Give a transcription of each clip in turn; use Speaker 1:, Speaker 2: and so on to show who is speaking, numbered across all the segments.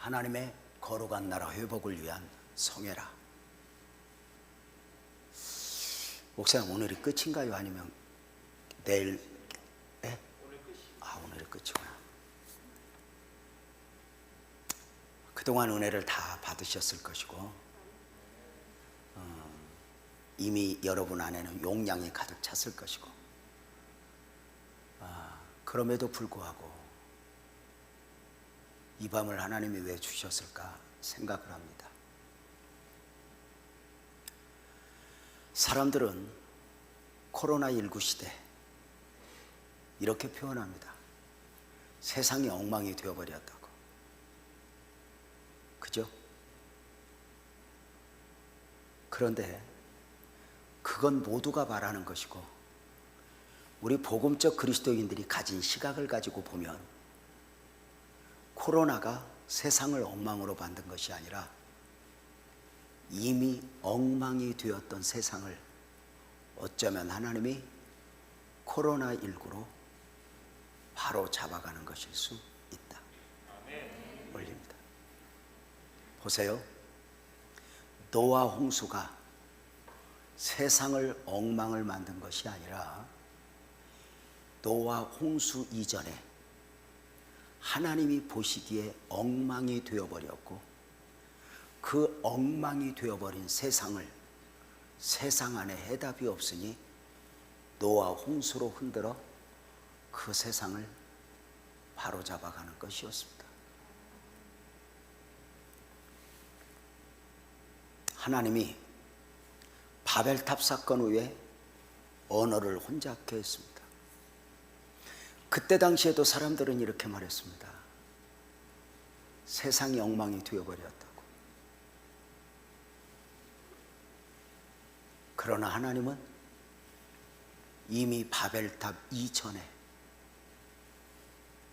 Speaker 1: 하나님의 거룩한 나라 회복을 위한 성회라. 목사님, 오늘이 끝인가요? 아니면 내일? 네? 오늘이 끝이구나. 그동안 은혜를 다 받으셨을 것이고 이미 여러분 안에는 용량이 가득 찼을 것이고 그럼에도 불구하고 이 밤을 하나님이 왜 주셨을까 생각을 합니다. 사람들은 코로나19 시대 이렇게 표현합니다. 세상이 엉망이 되어버렸다고. 그죠? 그런데 그건 모두가 바라는 것이고 우리 복음적 그리스도인들이 가진 시각을 가지고 보면 코로나가 세상을 엉망으로 만든 것이 아니라 이미 엉망이 되었던 세상을 어쩌면 하나님이 코로나19로 바로 잡아가는 것일 수 있다. 올립니다. 보세요. 노아 홍수가 세상을 엉망을 만든 것이 아니라 노아 홍수 이전에 하나님이 보시기에 엉망이 되어버렸고 그 엉망이 되어버린 세상을 세상 안에 해답이 없으니 노아 홍수로 흔들어 그 세상을 바로잡아가는 것이었습니다. 하나님이 바벨탑 사건 후에 언어를 혼잡케 했습니다. 그때 당시에도 사람들은 이렇게 말했습니다. 세상이 엉망이 되어버렸다고. 그러나 하나님은 이미 바벨탑 이전에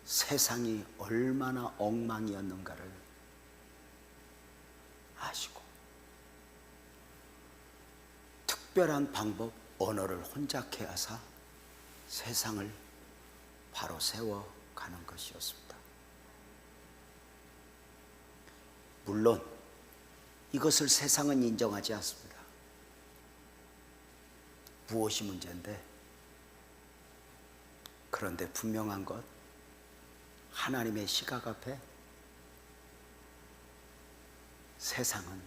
Speaker 1: 세상이 얼마나 엉망이었는가를 아시고 특별한 방법, 언어를 혼잡케 하사 세상을 바로 세워가는 것이었습니다. 물론 이것을 세상은 인정하지 않습니다. 무엇이 문제인데? 그런데 분명한 것, 하나님의 시각 앞에 세상은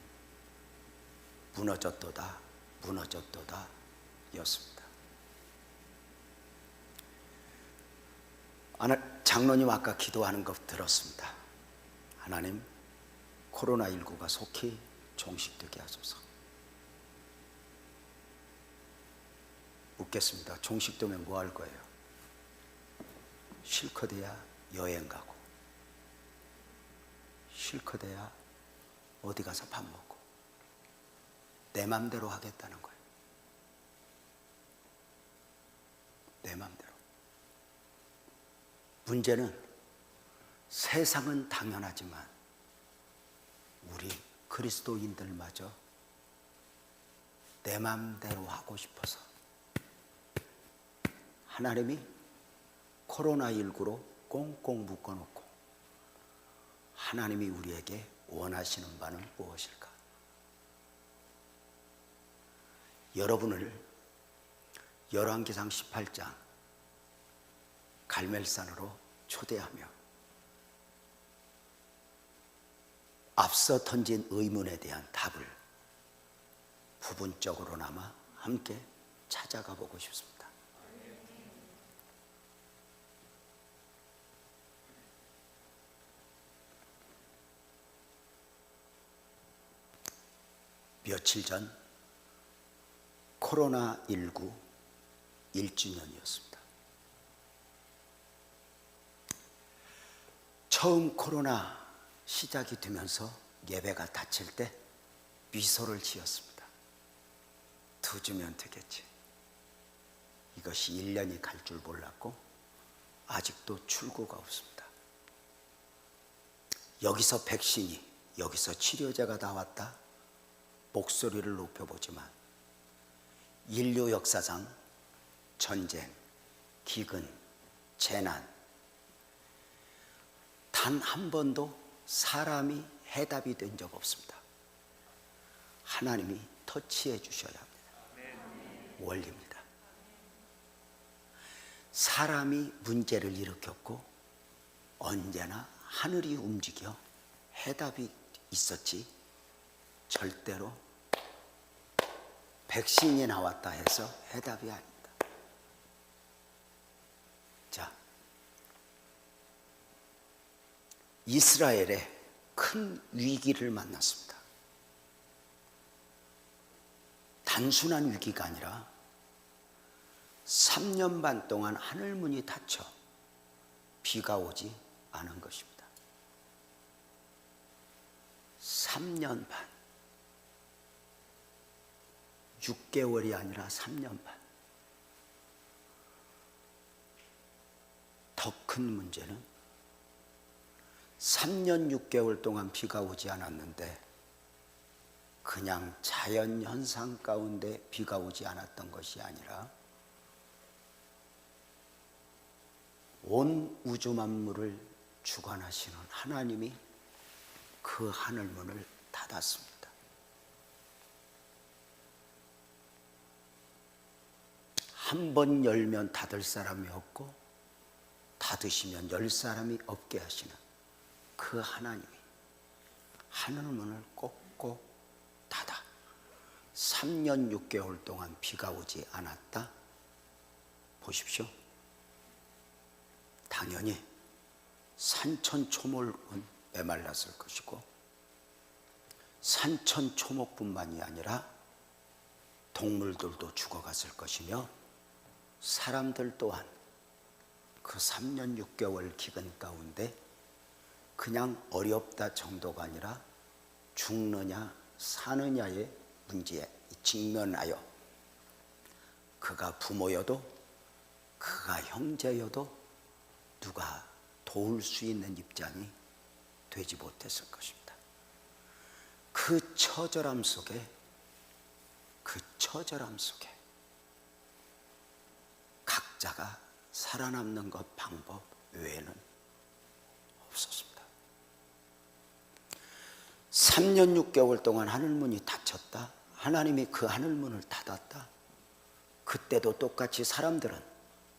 Speaker 1: 무너졌도다, 무너졌도다 였습니다. 장로님 아까 기도하는 것 들었습니다. 하나님, 코로나19가 속히 종식되게 하소서. 묻겠습니다. 종식되면 뭐 할 거예요? 실컷해야 여행 가고 실컷해야 어디 가서 밥 먹고 내 맘대로 하겠다는 거예요. 내 맘대로. 문제는 세상은 당연하지만 우리 그리스도인들마저 내 맘대로 하고 싶어서 하나님이 코로나19로 꽁꽁 묶어놓고 하나님이 우리에게 원하시는 바는 무엇일까? 여러분을 열왕기상 18장 갈멜산으로 초대하며 앞서 던진 의문에 대한 답을 부분적으로나마 함께 찾아가 보고 싶습니다. 며칠 전 코로나19 1주년이었습니다. 처음 코로나 시작이 되면서 예배가 닫힐 때 미소를 지었습니다. 2주면 되겠지. 이것이 1년이 갈 줄 몰랐고 아직도 출구가 없습니다. 여기서 백신이, 여기서 치료제가 나왔다. 목소리를 높여보지만 인류 역사상 전쟁, 기근, 재난 단 한 번도 사람이 해답이 된 적 없습니다. 하나님이 터치해 주셔야 합니다. 원리입니다. 사람이 문제를 일으켰고 언제나 하늘이 움직여 해답이 있었지, 절대로 백신이 나왔다 해서 해답이 아닙니다. 자, 이스라엘에 큰 위기를 만났습니다. 단순한 위기가 아니라 3년 반 동안 하늘문이 닫혀 비가 오지 않은 것입니다. 3년 반, 6개월이 아니라 3년 반. 더 큰 문제는 3년 6개월 동안 비가 오지 않았는데 그냥 자연 현상 가운데 비가 오지 않았던 것이 아니라 온 우주 만물을 주관하시는 하나님이 그 하늘문을 닫았습니다. 한 번 열면 닫을 사람이 없고 닫으시면 열 사람이 없게 하시는 그 하나님이 하늘문을 꼭꼭 닫아 3년 6개월 동안 비가 오지 않았다. 보십시오. 당연히 산천초목은 메말랐을 것이고 산천초목뿐만이 아니라 동물들도 죽어갔을 것이며 사람들 또한 그 3년 6개월 기간 가운데 그냥 어렵다 정도가 아니라 죽느냐 사느냐의 문제에 직면하여 그가 부모여도 그가 형제여도 누가 도울 수 있는 입장이 되지 못했을 것입니다. 그 처절함 속에 각자가 살아남는 것 방법 외에는 없었습니다. 3년 6개월 동안 하늘문이 닫혔다. 하나님이 그 하늘문을 닫았다. 그때도 똑같이 사람들은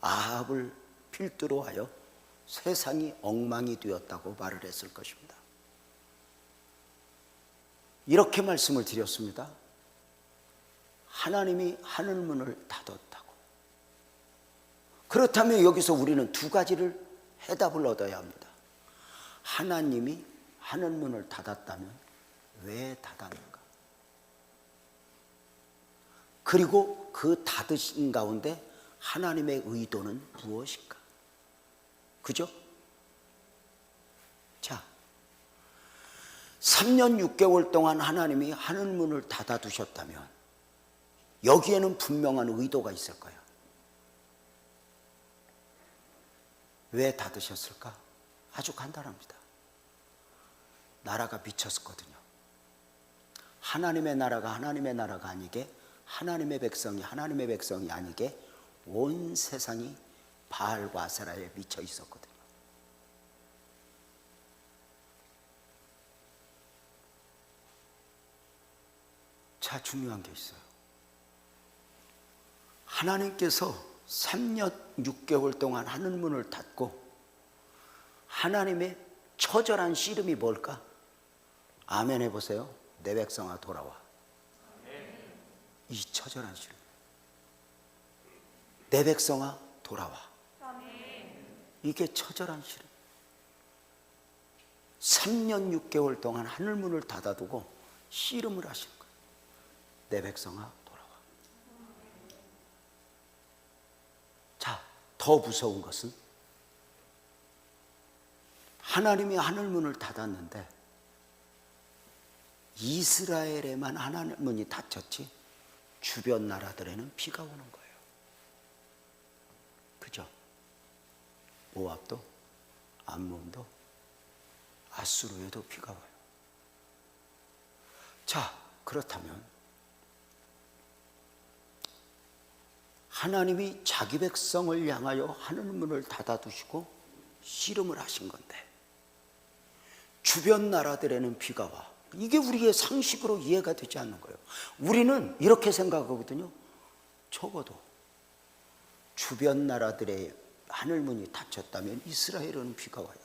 Speaker 1: 아합을 필두로 하여 세상이 엉망이 되었다고 말을 했을 것입니다. 이렇게 말씀을 드렸습니다. 하나님이 하늘문을 닫았다고. 그렇다면 여기서 우리는 두 가지를 해답을 얻어야 합니다. 하나님이 하늘문을 닫았다면 왜 닫았는가? 그리고 그 닫으신 가운데 하나님의 의도는 무엇인가? 그죠? 자, 3년 6개월 동안 하나님이 하늘문을 닫아두셨다면 여기에는 분명한 의도가 있을 거예요. 왜 닫으셨을까? 아주 간단합니다. 나라가 미쳤거든요. 하나님의 나라가 하나님의 나라가 아니게, 하나님의 백성이 하나님의 백성이 아니게 온 세상이 바알과 아세라에 미쳐 있었거든요. 자, 중요한 게 있어요. 하나님께서 3년 6개월 동안 하늘문을 닫고 하나님의 처절한 씨름이 뭘까? 아멘 해보세요. 내 백성아 돌아와. 이 처절한 씨름. 내 백성아 돌아와. 이게 처절한 씨름. 3년 6개월 동안 하늘문을 닫아두고 씨름을 하신 거예요. 내 백성아 돌아와. 자, 더 무서운 것은 하나님이 하늘문을 닫았는데 이스라엘에만 하늘문이 닫혔지 주변 나라들에는 비가 오는 거예요. 그죠? 모압도 암몬도 아수르에도 비가 와요. 자, 그렇다면 하나님이 자기 백성을 향하여 하늘문을 닫아두시고 씨름을 하신 건데 주변 나라들에는 비가 와. 이게 우리의 상식으로 이해가 되지 않는 거예요. 우리는 이렇게 생각하거든요. 적어도 주변 나라들의 하늘문이 닫혔다면 이스라엘은 비가 와야 돼.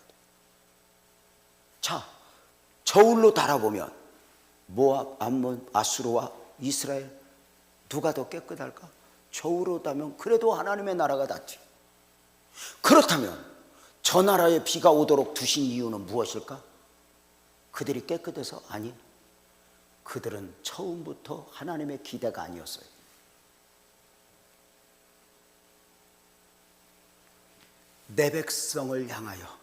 Speaker 1: 자, 저울로 달아보면 모압, 암몬, 아수르와 이스라엘 누가 더 깨끗할까? 저울로 달면 그래도 하나님의 나라가 낫지. 그렇다면 저 나라에 비가 오도록 두신 이유는 무엇일까? 그들이 깨끗해서? 아니, 그들은 처음부터 하나님의 기대가 아니었어요. 내 백성을 향하여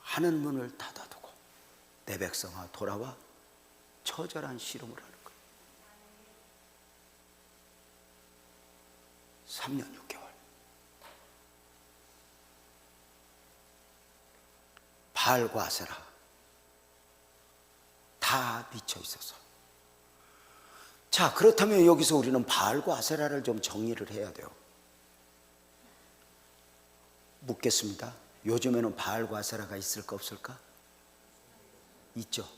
Speaker 1: 하늘문을 닫아두고 내 백성아 돌아와 처절한 씨름을 하는 거예요. 3년 6개월. 바알과 아세라 다 미쳐 있어서. 자, 그렇다면 여기서 우리는 바알과 아세라를 좀 정리를 해야 돼요. 묻겠습니다. 요즘에는 바알과 아세라가 있을까 없을까? 있죠.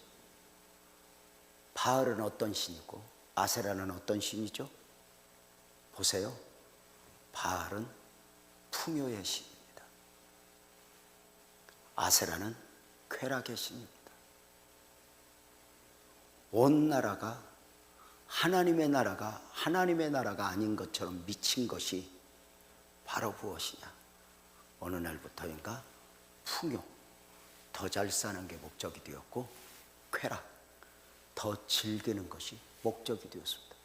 Speaker 1: 바알은 어떤 신이고 아세라는 어떤 신이죠? 보세요. 바알은 풍요의 신입니다. 아세라는 쾌락의 신입니다. 온 나라가 하나님의 나라가 아닌 것처럼 미친 것이 바로 무엇이냐? 어느 날부터인가 풍요, 더 잘 사는 게 목적이 되었고 쾌락, 더 즐기는 것이 목적이 되었습니다.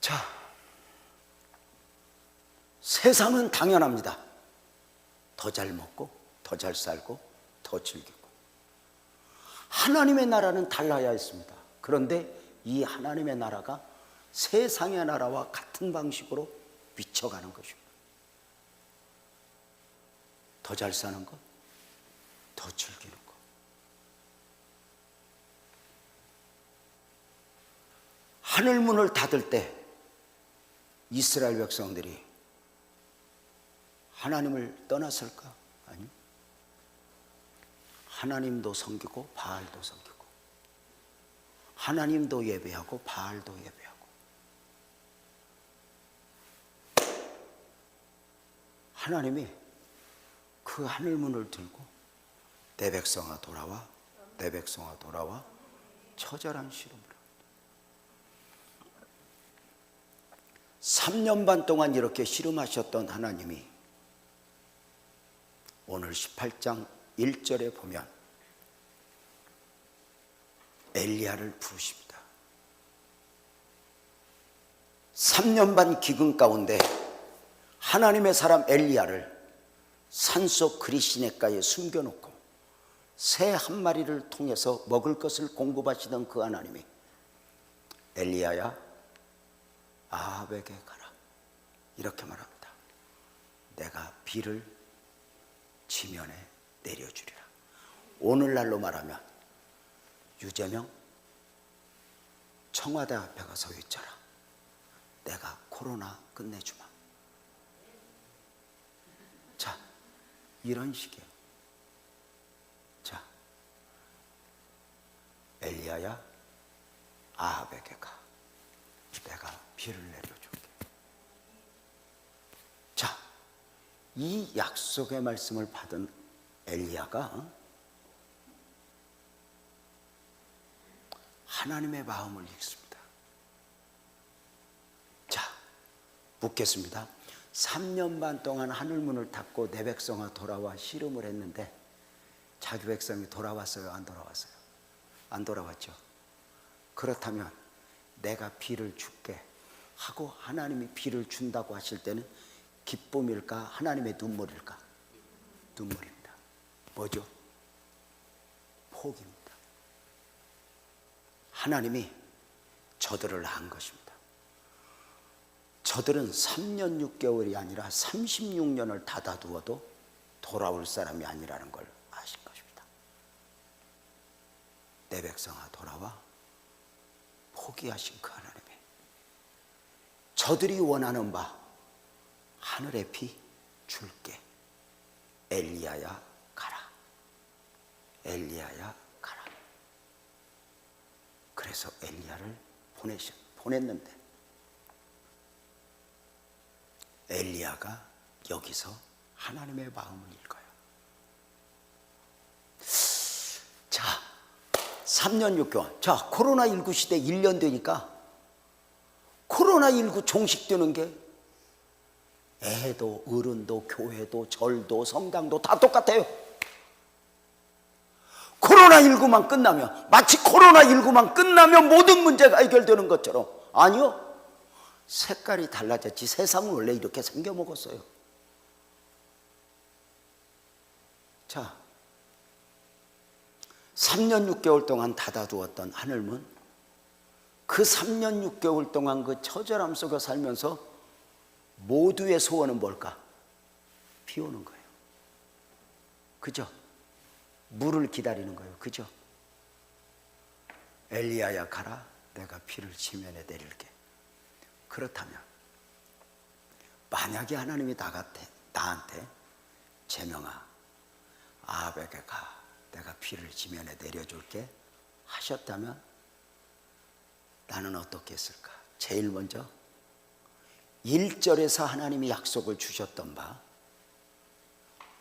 Speaker 1: 자, 세상은 당연합니다. 더 잘 먹고 더 잘 살고 더 즐기고. 하나님의 나라는 달라야 했습니다. 그런데 이 하나님의 나라가 세상의 나라와 같은 방식으로 미쳐가는 것입니다. 더 잘 사는 것, 더 즐기는 것. 하늘문을 닫을 때 이스라엘 백성들이 하나님을 떠났을까? 아니. 하나님도 섬기고 바알도 섬기고, 하나님도 예배하고 바알도 예배하고. 하나님이 그 하늘문을 들고 내 백성아 돌아와, 내 백성아 돌아와 처절한 씨름을 합니다. 3년 반 동안 이렇게 씨름하셨던 하나님이 오늘 18장 1절에 보면 엘리야를 부르십니다. 3년 반 기근 가운데 하나님의 사람 엘리야를 산속 그리시네가에 숨겨놓고 새 한 마리를 통해서 먹을 것을 공급하시던 그 하나님이 엘리야야 아합에게 가라 이렇게 말합니다. 내가 비를 지면에 내려주리라. 오늘날로 말하면 유재명 청와대 앞에 가서 외쳐라. 내가 코로나 끝내주마. 자, 이런 식이에요. 자, 엘리야야 아합에게 가. 내가 비를 내려줄게. 자, 이 약속의 말씀을 받은 엘리야가 하나님의 마음을 읽습니다. 자, 묻겠습니다. 3년 반 동안 하늘문을 닫고 내 백성아 돌아와 씨름을 했는데 자기 백성이 돌아왔어요? 안 돌아왔어요? 안 돌아왔죠. 그렇다면 내가 비를 줄게 하고 하나님이 비를 준다고 하실 때는 기쁨일까? 하나님의 눈물일까? 눈물입니다. 뭐죠? 포기입니다. 하나님이 저들을 한 것입니다. 저들은 3년 6개월이 아니라 36년을 닫아두어도 돌아올 사람이 아니라는 걸 아신 것입니다. 내 백성아 돌아와. 포기하신 그 하나님이 저들이 원하는 바 하늘의 비 줄게. 엘리야야 가라. 엘리야야 가라. 그래서 엘리야를 보냈는데 엘리야가 여기서 하나님의 마음을 읽어요. 자, 3년 6개월. 자, 코로나19 시대 1년 되니까 코로나19 종식되는 게 애도 어른도 교회도 절도 성당도 다 똑같아요. 코로나19만 끝나면, 마치 코로나19만 끝나면 모든 문제가 해결되는 것처럼, 아니요, 색깔이 달라졌지. 세상은 원래 이렇게 생겨 먹었어요. 자, 3년 6개월 동안 닫아두었던 하늘문, 그 3년 6개월 동안 그 처절함 속에 살면서 모두의 소원은 뭘까? 비 오는 거예요. 그죠? 물을 기다리는 거예요. 그죠? 엘리야야 가라, 내가 비를 지면에 내릴게. 그렇다면 만약에 하나님이 나한테 제명아, 아합에게 가, 내가 비를 지면에 내려줄게 하셨다면 나는 어떻게 했을까? 제일 먼저 1절에서 하나님이 약속을 주셨던 바,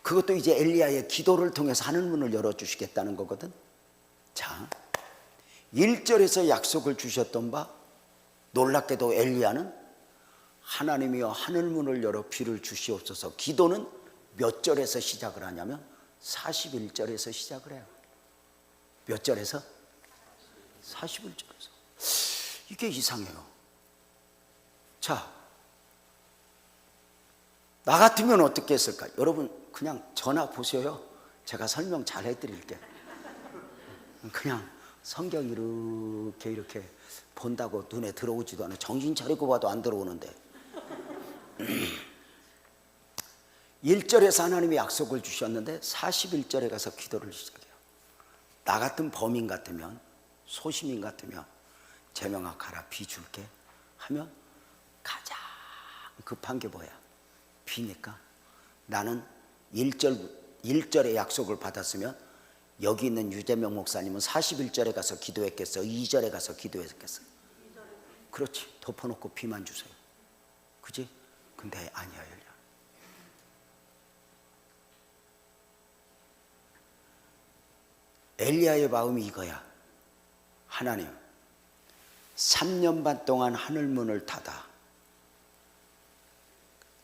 Speaker 1: 그것도 이제 엘리야의 기도를 통해서 하늘문을 열어주시겠다는 거거든. 자, 1절에서 약속을 주셨던 바, 놀랍게도 엘리야는 하나님이여 하늘문을 열어 비를 주시옵소서, 기도는 몇 절에서 시작을 하냐면 41절에서 시작을 해요. 몇 절에서? 41절에서. 이게 이상해요. 자, 나 같으면 어떻게 했을까? 여러분 그냥 전화 보세요. 제가 설명 잘 해드릴게요. 그냥 성경 이렇게 본다고 눈에 들어오지도 않아요. 정신 차리고 봐도 안 들어오는데. 1절에서 하나님이 약속을 주셨는데 41절에 가서 기도를 시작해요. 나 같은 범인 같으면, 소시민 같으면 제명아 가라, 비 줄게 하면 가장 급한 게 뭐야? 비니까. 나는 1절에 약속을 받았으면 여기 있는 유재명 목사님은 41절에 가서 기도했겠어? 2절에 가서 기도했겠어? 그렇지. 덮어놓고 비만 주세요. 그지? 근데 아니야, 열려. 엘리야의 마음이 이거야. 하나님, 3년 반 동안 하늘문을 닫아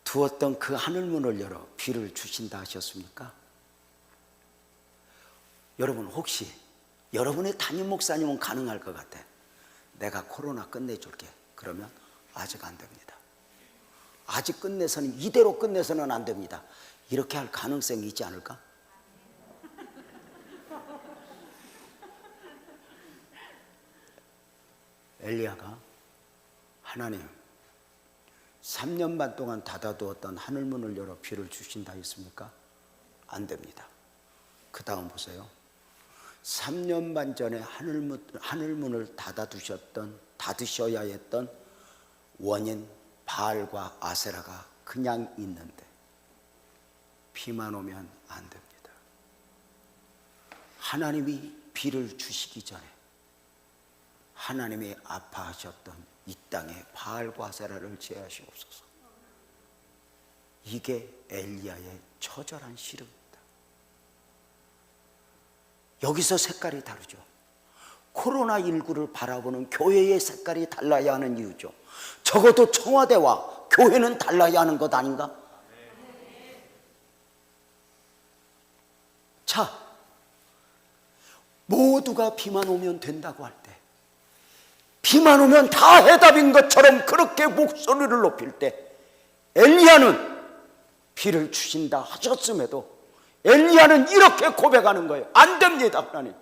Speaker 1: 두었던 그 하늘문을 열어 비를 주신다 하셨습니까? 여러분, 혹시 여러분의 담임 목사님은 가능할 것 같아. 내가 코로나 끝내줄게. 그러면 아직 안 됩니다. 아직 끝내서는, 이대로 끝내서는 안 됩니다. 이렇게 할 가능성이 있지 않을까? 엘리야가 하나님, 3년 반 동안 닫아두었던 하늘문을 열어 비를 주신다 했습니까? 안 됩니다. 그 다음 보세요. 3년 반 전에 하늘문을 닫으셔야 했던 원인 바알과 아세라가 그냥 있는데 비만 오면 안 됩니다. 하나님이 비를 주시기 전에 하나님이 아파하셨던 이 땅에 바알과 아세라를 제하시옵소서. 이게 엘리야의 처절한 시름입니다. 여기서 색깔이 다르죠. 코로나19를 바라보는 교회의 색깔이 달라야 하는 이유죠. 적어도 청와대와 교회는 달라야 하는 것 아닌가? 자, 모두가 비만 오면 된다고 할 때, 비만 오면 다 해답인 것처럼 그렇게 목소리를 높일 때, 엘리야는 비를 주신다 하셨음에도 엘리야는 이렇게 고백하는 거예요. 안 됩니다, 하나님.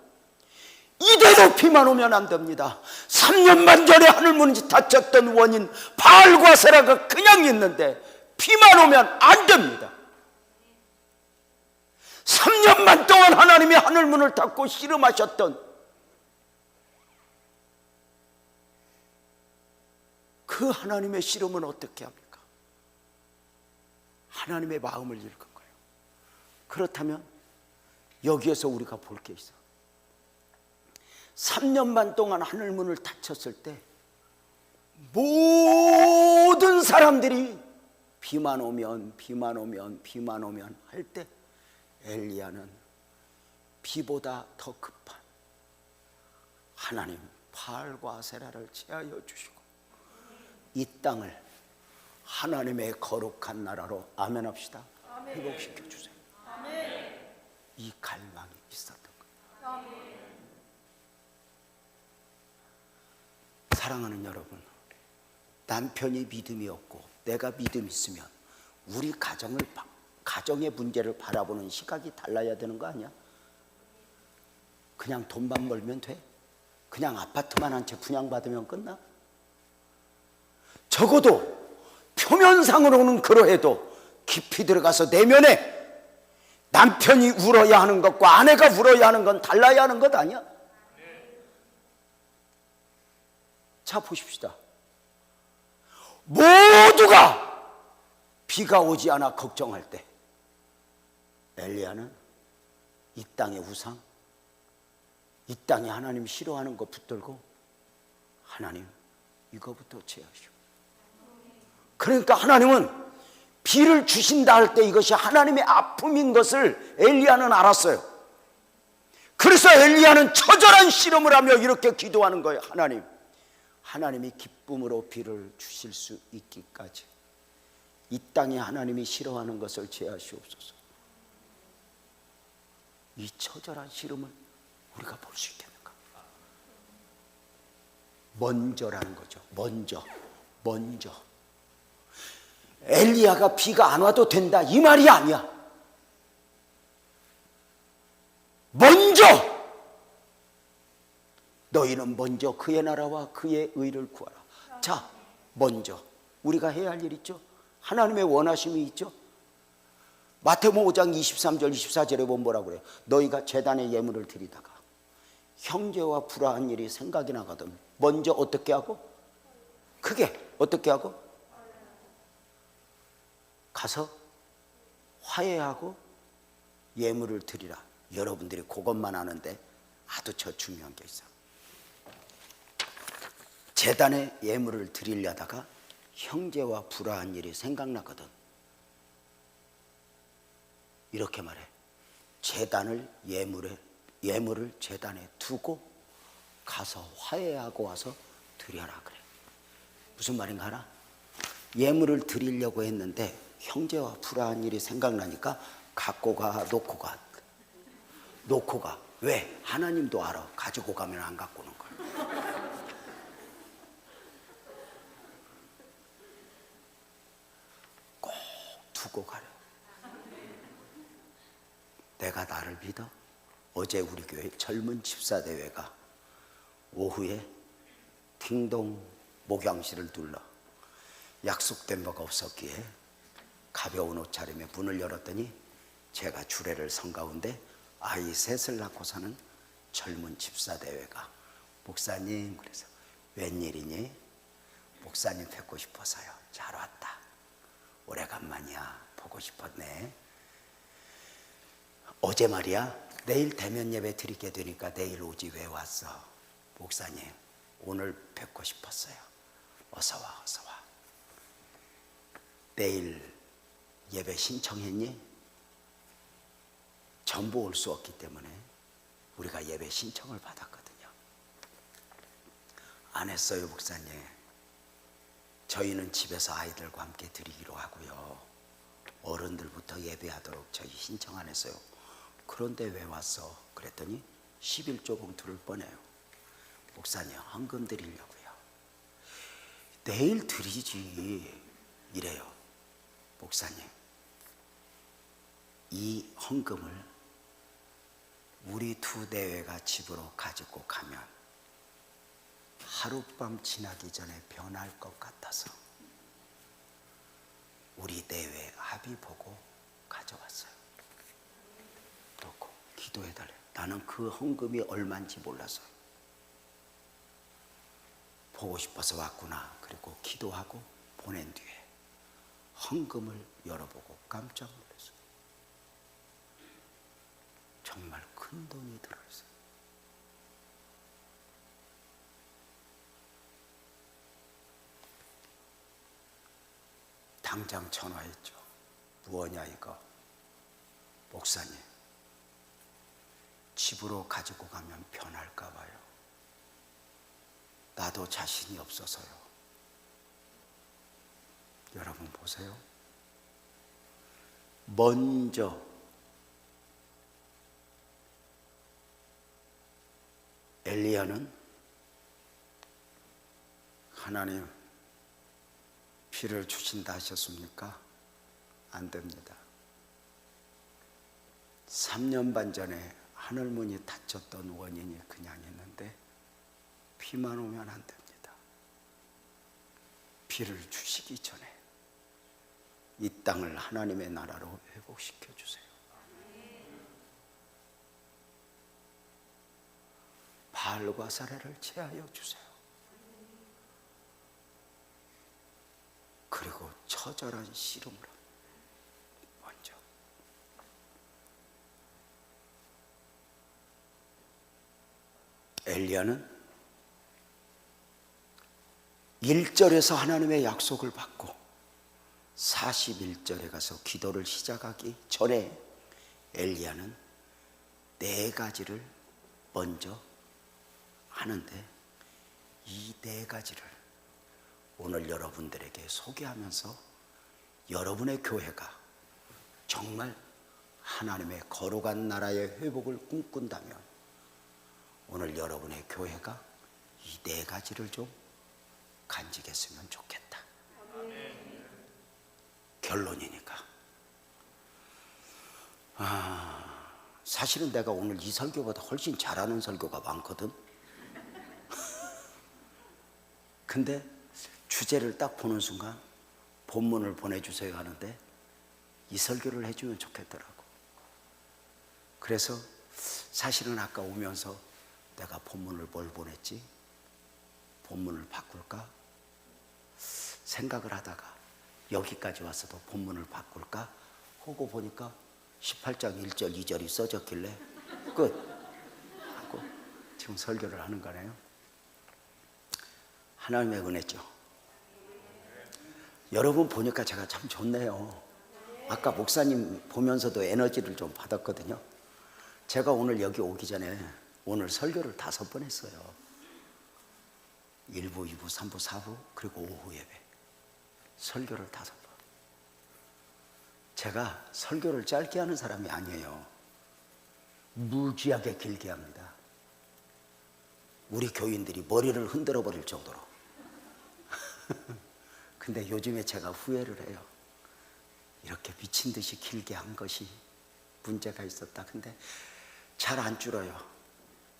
Speaker 1: 이대로 비만 오면 안 됩니다. 3년 반 전에 하늘문이 닫혔던 원인 바알과 세라가 그냥 있는데 비만 오면 안 됩니다. 3년만 동안 하나님이 하늘문을 닫고 씨름하셨던 그 하나님의 씨름은 어떻게 합니까? 하나님의 마음을 읽은 거예요. 그렇다면 여기에서 우리가 볼 게 있어. 3년 반 동안 하늘문을 닫혔을 때 모든 사람들이 비만 오면 할 때 엘리야는 비보다 더 급한 하나님 바알과 세라를 제하여 주시고 이 땅을 하나님의 거룩한 나라로 아멘 합시다. 회복시켜 주세요. 이 갈망이 있었던 거예요. 사랑하는 여러분, 남편이 믿음이 없고 내가 믿음이 있으면 우리 가정의 문제를 바라보는 시각이 달라야 되는 거 아니야? 그냥 돈만 벌면 돼? 그냥 아파트만 한 채 분양받으면 끝나? 적어도 표면상으로는 그러해도 깊이 들어가서 내면에 남편이 울어야 하는 것과 아내가 울어야 하는 건 달라야 하는 것 아니야? 자, 보십시다. 모두가 비가 오지 않아 걱정할 때 엘리야는 이 땅의 우상, 이 땅에 하나님 싫어하는 거 붙들고 하나님 이거부터 제하시오. 그러니까 하나님은 비를 주신다 할 때 이것이 하나님의 아픔인 것을 엘리야는 알았어요. 그래서 엘리야는 처절한 씨름을 하며 이렇게 기도하는 거예요. 하나님이 기쁨으로 비를 주실 수 있기까지 이 땅에 하나님이 싫어하는 것을 제하시옵소서. 이 처절한 씨름을 우리가 볼 수 있겠는가? 먼저라는 거죠. 먼저 엘리야가 비가 안 와도 된다 이 말이 아니야. 먼저 너희는 먼저 그의 나라와 그의 의를 구하라. 자, 먼저 우리가 해야 할 일 있죠. 하나님의 원하심이 있죠. 마태복음 5장 23절 24절에 보면 뭐라고 그래요? 너희가 제단에 예물을 드리다가 형제와 불화한 일이 생각이 나거든 먼저 어떻게 하고? 크게 어떻게 하고? 가서 화해하고 예물을 드리라. 여러분들이 그것만 아는데 아주 저 중요한 게 있어. 제단에 예물을 드리려다가 형제와 불화한 일이 생각나거든. 이렇게 말해. 예물을 제단에 두고 가서 화해하고 와서 드려라 그래. 무슨 말인가 알아? 예물을 드리려고 했는데 형제와 불화한 일이 생각나니까 갖고 가 놓고 가. 왜? 하나님도 알아. 가지고 가면 안 갖고 오는 걸. 꼭 두고 가려. 내가 나를 믿어? 어제 우리 교회 젊은 집사대회가 오후에 딩동 목양실을 둘러 약속된 바가 없었기에 가벼운 옷차림에 문을 열었더니 제가 주례를 선 가운데 아이 셋을 낳고 사는 젊은 집사대회가 목사님, 그래서 웬일이니? 목사님 뵙고 싶어서요. 잘 왔다. 오래간만이야. 보고 싶었네. 어제 말이야 내일 대면 예배 드리게 되니까 내일 오지 왜 왔어? 목사님 오늘 뵙고 싶었어요. 어서 와. 내일 예배 신청했니? 전부 올 수 없기 때문에 우리가 예배 신청을 받았거든요. 안 했어요, 목사님. 저희는 집에서 아이들과 함께 드리기로 하고요. 어른들부터 예배하도록 저희 신청 안 했어요. 그런데 왜 왔어? 그랬더니 11조 봉투를 꺼내요. 목사님, 헌금 드리려고요. 내일 드리지. 이래요. 목사님, 이 헌금을 우리 두 대회가 집으로 가지고 가면 하룻밤 지나기 전에 변할 것 같아서 우리 대회 합의 보고 가져왔어요. 그렇고 기도해달래. 나는 그 헌금이 얼마인지 몰라서 보고 싶어서 왔구나. 그리고 기도하고 보낸 뒤에 헌금을 열어보고 깜짝 놀랐어요. 정말 큰 돈이 들어있어요. 당장 전화했죠. 뭐냐 이거. 목사님, 집으로 가지고 가면 변할까 봐요. 나도 자신이 없어서요. 여러분 보세요. 먼저 엘리야는 하나님 피를 주신다 하셨습니까? 안 됩니다. 3년 반 전에 하늘문이 닫혔던 원인이 그냥 있는데 피만 오면 안 됩니다. 피를 주시기 전에 이 땅을 하나님의 나라로 회복시켜 주세요. 바알과 아세라를 제하여 주세요. 그리고 처절한 씨름으로 먼저 엘리야는 1절에서 하나님의 약속을 받고 41절에 가서 기도를 시작하기 전에 엘리야는 4가지를 먼저 하는데 이 4가지를 오늘 여러분들에게 소개하면서 여러분의 교회가 정말 하나님의 거룩한 나라의 회복을 꿈꾼다면 오늘 여러분의 교회가 이 4가지를 좀 간직했으면 좋겠다. 결론이니까. 사실은 내가 오늘 이 설교보다 훨씬 잘하는 설교가 많거든. 근데 주제를 딱 보는 순간 본문을 보내주세요 하는데 이 설교를 해주면 좋겠더라고. 그래서 사실은 아까 오면서 내가 본문을 뭘 보냈지? 본문을 바꿀까? 생각을 하다가 여기까지 왔어도 본문을 바꿀까? 하고 보니까 18장 1절 2절이 써졌길래 끝! 하고 지금 설교를 하는 거네요. 하나님의 은혜죠. 여러분 보니까 제가 참 좋네요. 아까 목사님 보면서도 에너지를 좀 받았거든요. 제가 오늘 여기 오기 전에 오늘 설교를 5번 했어요. 1부, 2부, 3부, 4부 그리고 오후 예배. 설교를 5번. 제가 설교를 짧게 하는 사람이 아니에요. 무지하게 길게 합니다. 우리 교인들이 머리를 흔들어 버릴 정도로. 근데 요즘에 제가 후회를 해요. 이렇게 미친 듯이 길게 한 것이 문제가 있었다. 근데 잘 안 줄어요.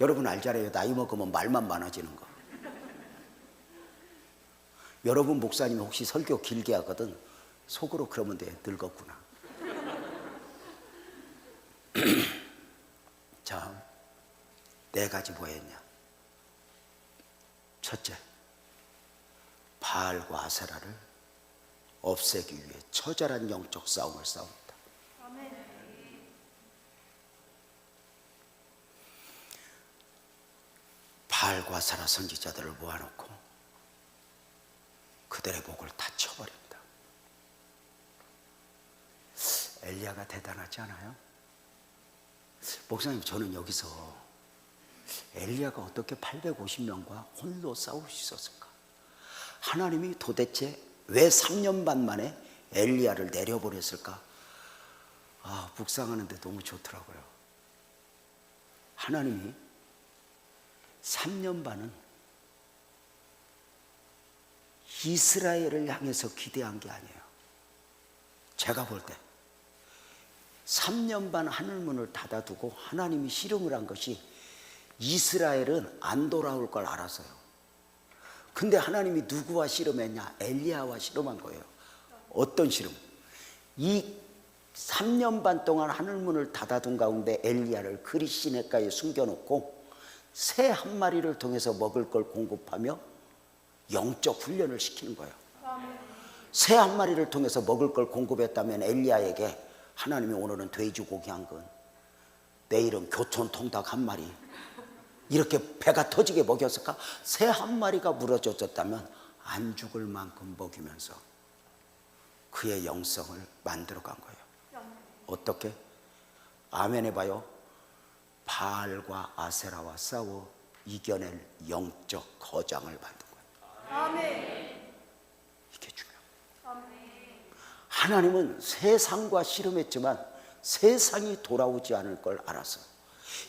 Speaker 1: 여러분 알잖아요. 나이 먹으면 말만 많아지는 거. 여러분 목사님이 혹시 설교 길게 하거든 속으로 그러면 돼. 늙었구나. 자, 4가지 뭐였냐? 첫째, 바알과 아세라를 없애기 위해 처절한 영적 싸움을 싸웠다. 바알과 아세라 선지자들을 모아놓고 그들의 목을 다 쳐버립니다. 엘리야가 대단하지 않아요? 목사님, 저는 여기서 엘리야가 어떻게 850명과 홀로 싸울 수 있었을까? 하나님이 도대체 왜 3년 반 만에 엘리야를 내려보냈을까? 묵상하는데 너무 좋더라고요. 하나님이 3년 반은 이스라엘을 향해서 기대한 게 아니에요. 제가 볼 때 3년 반 하늘문을 닫아두고 하나님이 씨름을 한 것이 이스라엘은 안 돌아올 걸 알았어요. 근데 하나님이 누구와 씨름했냐? 엘리야와 씨름한 거예요. 어떤 씨름? 이 3년 반 동안 하늘문을 닫아둔 가운데 엘리야를 그리 시냇가에 숨겨놓고 새 한 마리를 통해서 먹을 걸 공급하며 영적 훈련을 시키는 거예요. 새 한 마리를 통해서 먹을 걸 공급했다면 엘리야에게 하나님이 오늘은 돼지고기 한 건, 내일은 교촌통닭 한 마리, 이렇게 배가 터지게 먹였을까? 새 한 마리가 물어줬다면 안 죽을 만큼 먹이면서 그의 영성을 만들어간 거예요. 어떻게? 아멘 해봐요. 바알과 아세라와 싸워 이겨낼 영적 거장을 만든 거예요. 아멘. 이게 중요해요. 하나님은 세상과 씨름했지만 세상이 돌아오지 않을 걸 알아서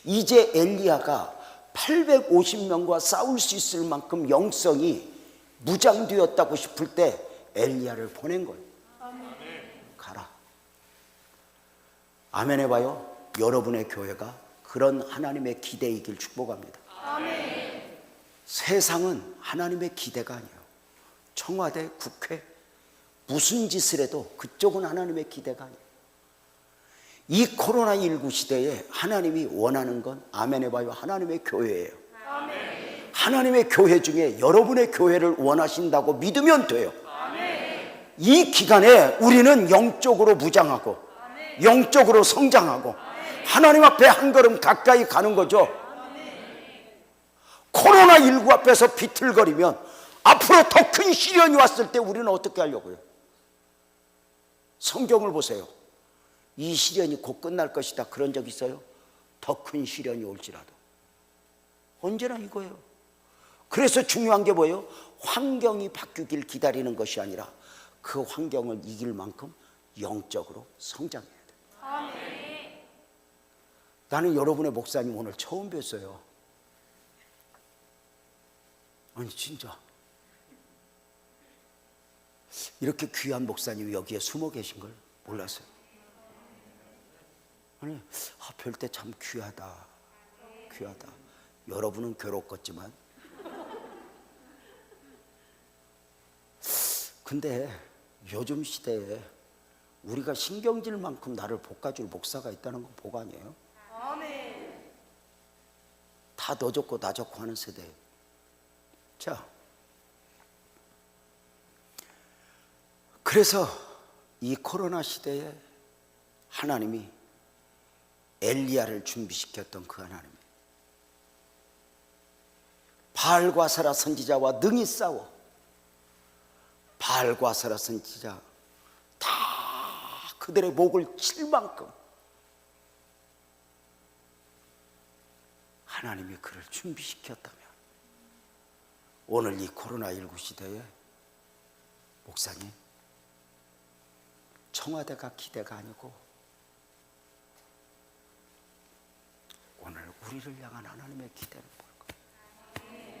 Speaker 1: 이제 엘리야가 850명과 싸울 수 있을 만큼 영성이 무장되었다고 싶을 때 엘리야를 보낸 거예요. 가라. 아멘 해봐요. 여러분의 교회가 그런 하나님의 기대이길 축복합니다. 아멘. 세상은 하나님의 기대가 아니에요. 청와대, 국회 무슨 짓을 해도 그쪽은 하나님의 기대가 아니에요. 이 코로나19 시대에 하나님이 원하는 건 아멘 해봐요. 하나님의 교회예요. 아멘. 하나님의 교회 중에 여러분의 교회를 원하신다고 믿으면 돼요. 아멘. 이 기간에 우리는 영적으로 무장하고 아멘. 영적으로 성장하고 아멘. 하나님 앞에 한 걸음 가까이 가는 거죠. 아멘. 코로나19 앞에서 비틀거리면 앞으로 더 큰 시련이 왔을 때 우리는 어떻게 하려고요? 성경을 보세요. 이 시련이 곧 끝날 것이다 그런 적 있어요? 더 큰 시련이 올지라도 언제나 이거예요. 그래서 중요한 게 뭐예요? 환경이 바뀌길 기다리는 것이 아니라 그 환경을 이길 만큼 영적으로 성장해야 돼요. 아멘. 나는 여러분의 목사님 오늘 처음 뵀어요. 아니 진짜 이렇게 귀한 목사님이 여기에 숨어 계신 걸 몰랐어요. 아니, 별 때 참 귀하다. 귀하다. 여러분은 괴롭겠지만. 근데 요즘 시대에 우리가 신경질 만큼 나를 볶아줄 목사가 있다는 건 복 아니에요? 아멘. 다 너 좋고 나 좋고 하는 세대. 자, 그래서 이 코로나 시대에 하나님이 엘리야를 준비시켰던 그 하나님, 바알과 아세라 선지자와 능히 싸워 바알과 아세라 선지자 다 그들의 목을 칠 만큼 하나님이 그를 준비시켰다면 오늘 이 코로나19 시대에 목사님, 청와대가 기대가 아니고 오늘 우리를 향한 하나님의 기대를 볼 거예요.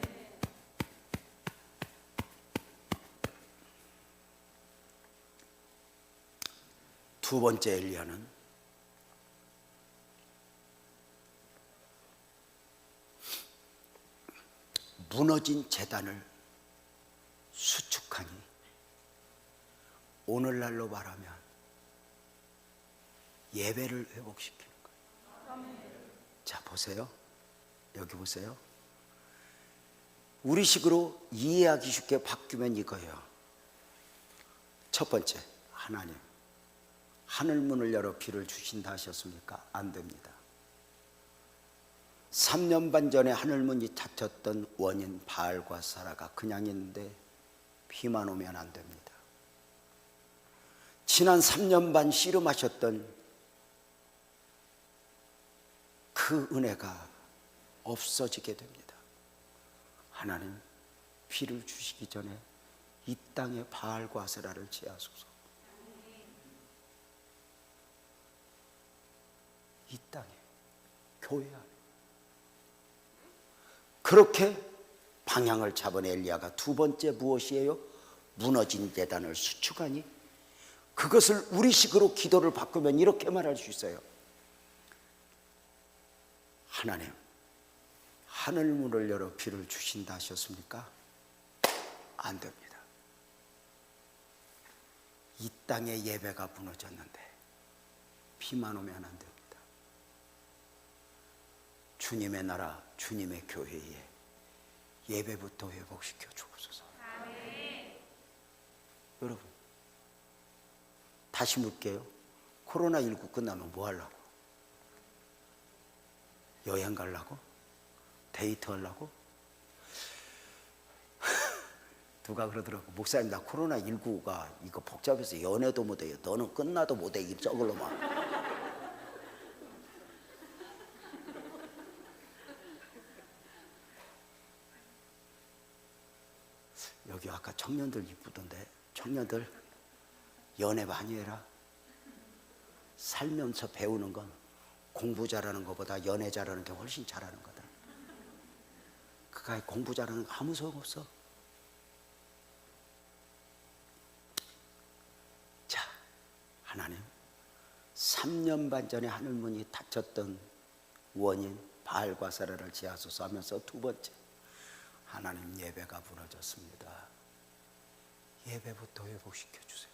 Speaker 1: 두 번째 엘리야는 무너진 제단을 수축하니 오늘날로 말하면 예배를 회복시키는 거예요. 자, 보세요. 여기 보세요. 우리식으로 이해하기 쉽게 바뀌면 이거예요. 첫 번째, 하나님 하늘문을 열어 비를 주신다 하셨습니까? 안 됩니다. 3년 반 전에 하늘문이 닫혔던 원인 바알과 아세라가 그냥 있는데 비만 오면 안 됩니다. 지난 3년 반 씨름하셨던 그 은혜가 없어지게 됩니다. 하나님 비를 주시기 전에 이 땅에 바알과 아세라를 제하소서. 이 땅에, 교회 안에. 그렇게 방향을 잡은 엘리야가 두 번째 무엇이에요? 무너진 제단을 수축하니, 그것을 우리식으로 기도를 바꾸면 이렇게 말할 수 있어요. 하나님, 하늘문을 열어 비를 주신다 하셨습니까? 안 됩니다. 이 땅에 예배가 무너졌는데 비만 오면 안 됩니다. 주님의 나라, 주님의 교회에 예배부터 회복시켜 주옵소서. 여러분, 다시 묻게요. 코로나19 끝나면 뭐 하려고? 여행 가려고? 데이트 하려고? 누가 그러더라고. 목사님, 나 코로나19가 이거 복잡해서 연애도 못해요. 너는 끝나도 못해. 이 저걸로만. 여기 아까 청년들 이쁘던데. 청년들 연애 많이 해라. 살면서 배우는 건 공부 잘하는 것보다 연애 잘하는 게 훨씬 잘하는 거다. 그가 공부 잘하는 거 아무 소용없어. 자, 하나님, 3년 반 전에 하늘문이 닫혔던 원인 바알과 세라를 지하소서 하면서 두 번째, 하나님, 예배가 무너졌습니다. 예배부터 회복시켜 주세요.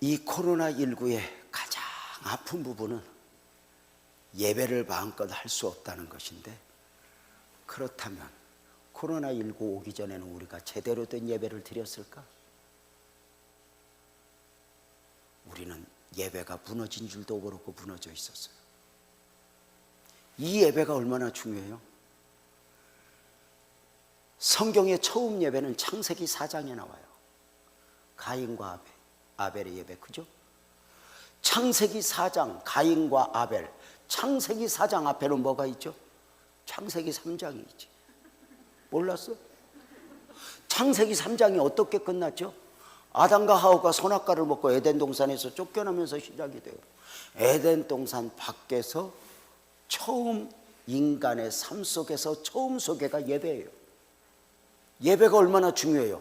Speaker 1: 이 코로나19의 가장 아픈 부분은 예배를 마음껏 할 수 없다는 것인데, 그렇다면 코로나19 오기 전에는 우리가 제대로 된 예배를 드렸을까? 우리는 예배가 무너진 줄도 모르고 무너져 있었어요. 이 예배가 얼마나 중요해요? 성경의 처음 예배는 창세기 4장에 나와요. 가인과 아벨의 예배, 그죠? 창세기 4장 가인과 아벨. 창세기 4장 앞에는 뭐가 있죠? 창세기 3장이 있지. 몰랐어? 창세기 3장이 어떻게 끝났죠? 아담과 하와가 선악과를 먹고 에덴 동산에서 쫓겨나면서 시작이 돼요. 에덴 동산 밖에서 처음 인간의 삶 속에서 처음 소개가 예배예요. 예배가 얼마나 중요해요.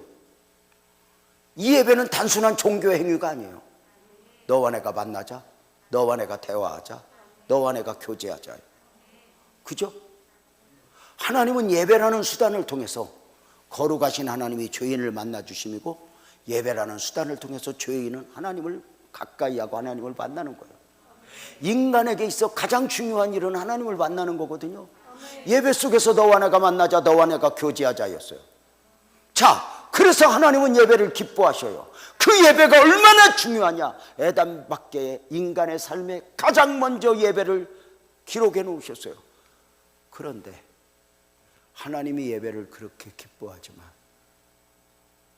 Speaker 1: 이 예배는 단순한 종교 행위가 아니에요. 너와 내가 만나자, 너와 내가 대화하자, 너와 내가 교제하자. 그죠? 하나님은 예배라는 수단을 통해서 거룩하신 하나님이 죄인을 만나 주심이고, 예배라는 수단을 통해서 죄인은 하나님을 가까이 하고 하나님을 만나는 거예요. 인간에게 있어 가장 중요한 일은 하나님을 만나는 거거든요. 예배 속에서 너와 내가 만나자, 너와 내가 교제하자였어요. 자, 그래서 하나님은 예배를 기뻐하셔요. 그 예배가 얼마나 중요하냐. 에덴밖에 인간의 삶에 가장 먼저 예배를 기록해 놓으셨어요. 그런데 하나님이 예배를 그렇게 기뻐하지만,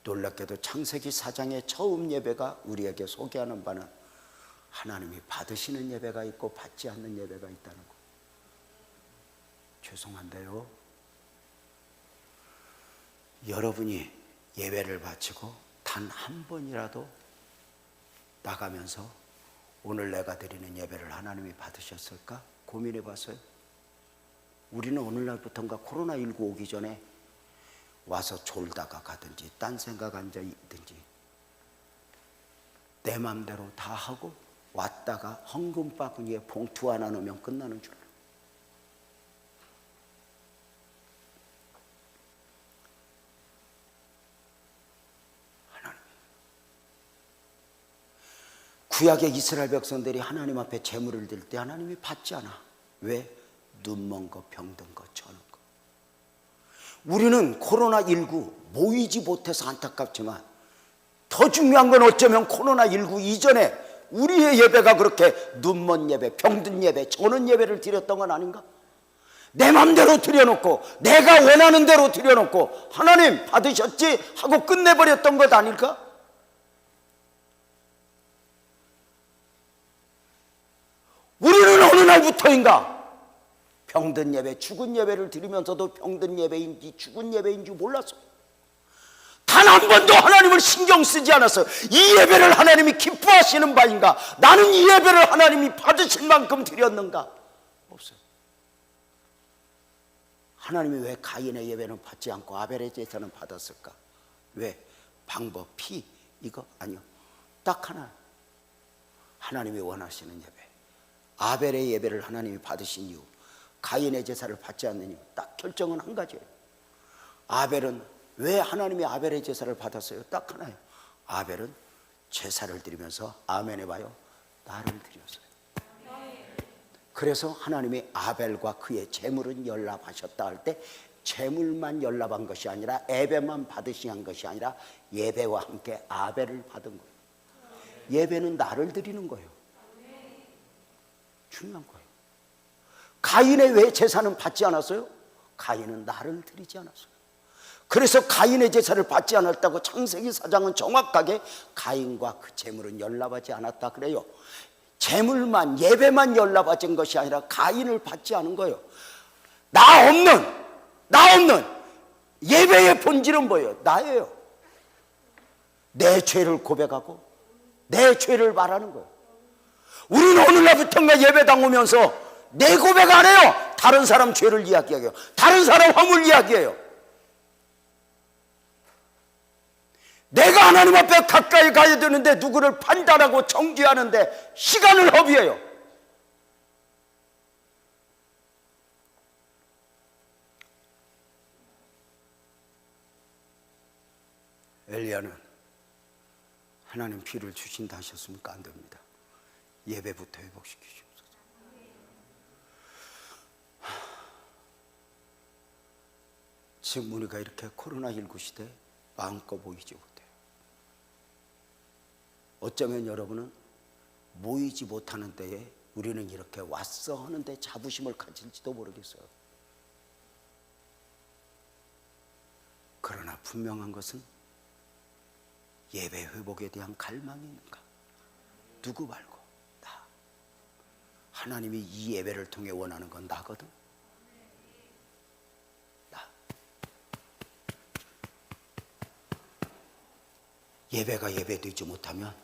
Speaker 1: 놀랍게도 창세기 4장의 처음 예배가 우리에게 소개하는 바는 하나님이 받으시는 예배가 있고 받지 않는 예배가 있다는 거. 죄송한데요, 여러분이 예배를 바치고 단 한 번이라도 나가면서 오늘 내가 드리는 예배를 하나님이 받으셨을까 고민해 봤어요? 우리는 오늘날부터인가 코로나19 오기 전에 와서 졸다가 가든지 딴 생각 앉아 있든지 내 맘대로 다 하고 왔다가 헌금 바구니에 봉투 하나 넣으면 끝나는 줄 알아요. 하나님, 구약의 이스라엘 백성들이 하나님 앞에 제물을 드릴 때 하나님이 받지 않아. 왜? 눈먼 거, 병든 거, 저는 거. 우리는 코로나19 모이지 못해서 안타깝지만 더 중요한 건 어쩌면 코로나19 이전에 우리의 예배가 그렇게 눈먼 예배, 병든 예배, 저는 예배를 드렸던 건 아닌가? 내 맘대로 드려놓고 내가 원하는 대로 드려놓고 하나님 받으셨지 하고 끝내버렸던 것 아닐까? 우리는 어느 날부터인가 병든 예배, 죽은 예배를 드리면서도 병든 예배인지 죽은 예배인지 몰랐어. 단 한 번도 하나님을 신경 쓰지 않았어. 이 예배를 하나님이 기뻐하시는 바인가? 나는 이 예배를 하나님이 받으실 만큼 드렸는가? 없어요. 하나님이 왜 가인의 예배는 받지 않고 아벨의 제사는 받았을까? 왜? 방법, 피, 이거 아니요. 딱 하나. 하나님이 원하시는 예배. 아벨의 예배를 하나님이 받으신 이유, 가인의 제사를 받지 않는 이유, 딱 결정은 한 가지예요. 아벨은 왜 하나님이 아벨의 제사를 받았어요? 딱 하나예요. 아벨은 제사를 드리면서 아멘 해봐요. 나를 드렸어요. 그래서 하나님이 아벨과 그의 제물은 연락하셨다 할 때 제물만 연락한 것이 아니라 예배만 받으신 것이 아니라 예배와 함께 아벨을 받은 거예요. 예배는 나를 드리는 거예요. 중요한 거예요. 가인의 왜 제사는 받지 않았어요? 가인은 나를 드리지 않았어요. 그래서 가인의 제사를 받지 않았다고 창세기 4장은 정확하게 가인과 그 제물은 연락하지 않았다 그래요. 제물만, 예배만 연락받은 것이 아니라 가인을 받지 않은 거예요. 나 없는 예배의 본질은 뭐예요? 나예요. 내 죄를 고백하고 내 죄를 말하는 거예요. 우리는 오늘날부터인가 예배당 오면서 내 고백 안 해요. 다른 사람 죄를 이야기해요. 다른 사람 허물 이야기해요. 내가 하나님 앞에 가까이 가야 되는데 누구를 판단하고 정죄하는데 시간을 허비해요. 엘리야는 하나님 피를 주신다 하셨습니까? 안 됩니다. 예배부터 회복시키시옵소서. 지금 우리가 이렇게 코로나19 시대에 마음껏 모이지 못해요. 어쩌면 여러분은 모이지 못하는 때에 우리는 이렇게 왔어 하는데 자부심을 가질지도 모르겠어요. 그러나 분명한 것은 예배 회복에 대한 갈망이 있는가? 누구 말고 나. 하나님이 이 예배를 통해 원하는 건 나거든. 나. 예배가 예배되지 못하면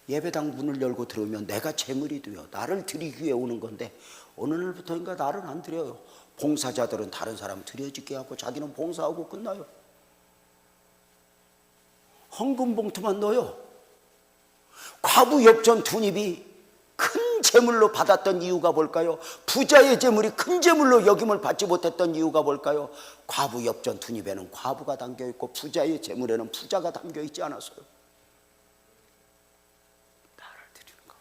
Speaker 1: 예배당 문을 열고 들어오면 내가 제물이 되어 나를 드리기 위해 오는 건데 어느 날부터인가 나를 안 드려요. 봉사자들은 다른 사람 드려지게 하고 자기는 봉사하고 끝나요. 헌금 봉투만 넣어요. 과부 엽전 투입이 큰 제물로 받았던 이유가 뭘까요? 부자의 제물이 큰 제물로 여김을 받지 못했던 이유가 뭘까요? 과부 엽전 투입에는 과부가 담겨있고 부자의 제물에는 부자가 담겨있지 않았어요. 나를 드리는 거.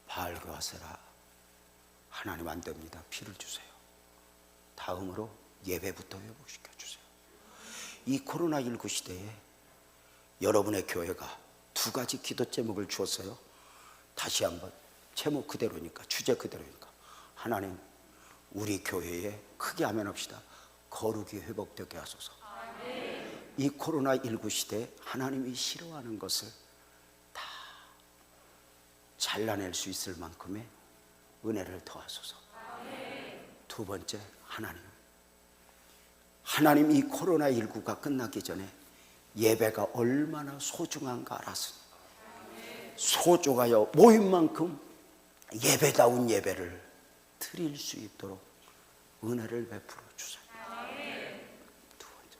Speaker 1: 바알과 아세라 하나님 안 됩니다. 피를 주세요. 다음으로 예배부터 회복시켜 주세요. 이 코로나19 시대에 여러분의 교회가 두 가지 기도 제목을 주었어요. 다시 한번 제목 그대로니까, 주제 그대로니까, 하나님 우리 교회에 크게 아멘 합시다. 거룩이 회복되게 하소서. 이 코로나19 시대에 하나님이 싫어하는 것을 다 잘라낼 수 있을 만큼의 은혜를 더하소서. 두 번째, 하나님 이 코로나19가 끝나기 전에 예배가 얼마나 소중한가 알았으니 소중하여 모인 만큼 예배다운 예배를 드릴 수 있도록 은혜를 베풀어 주세요. 두 번째.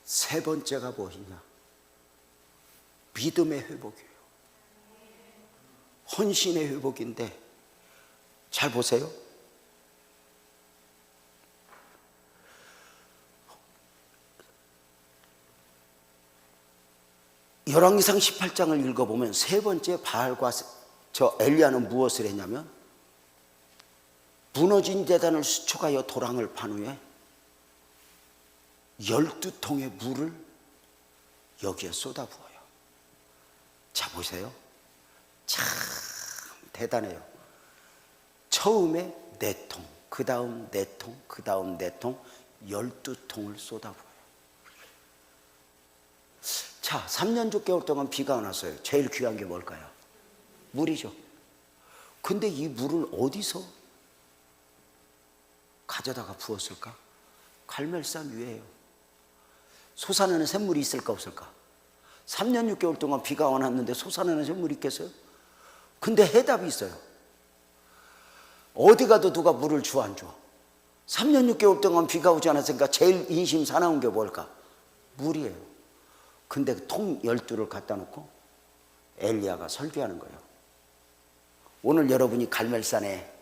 Speaker 1: 세 번째가 뭐냐? 믿음의 회복이에요. 헌신의 회복인데 잘 보세요. 열왕기상 18장을 읽어보면 세 번째 바알과 저 엘리야는 무엇을 했냐면 무너진 제단을 수축하여 도랑을 판 후에 12통의 물을 여기에 쏟아부어요. 자 보세요. 참 대단해요. 처음에 4통, 그 다음 4통, 그 다음 4통, 12통을 쏟아부어요. 자, 3년 6개월 동안 비가 안 왔어요. 제일 귀한 게 뭘까요? 물이죠. 근데 이 물을 어디서 가져다가 부었을까? 갈멜산 위에요. 솟아나는 샘물이 있을까 없을까? 3년 6개월 동안 비가 안 왔는데 솟아나는 샘물이 있겠어요? 근데 해답이 있어요. 어디 가도 누가 물을 줘 안 줘? 3년 6개월 동안 비가 오지 않았으니까 제일 인심 사나운 게 뭘까? 물이에요. 근데 통 12를 갖다 놓고 엘리야가 설교하는 거예요. 오늘 여러분이 갈멜산에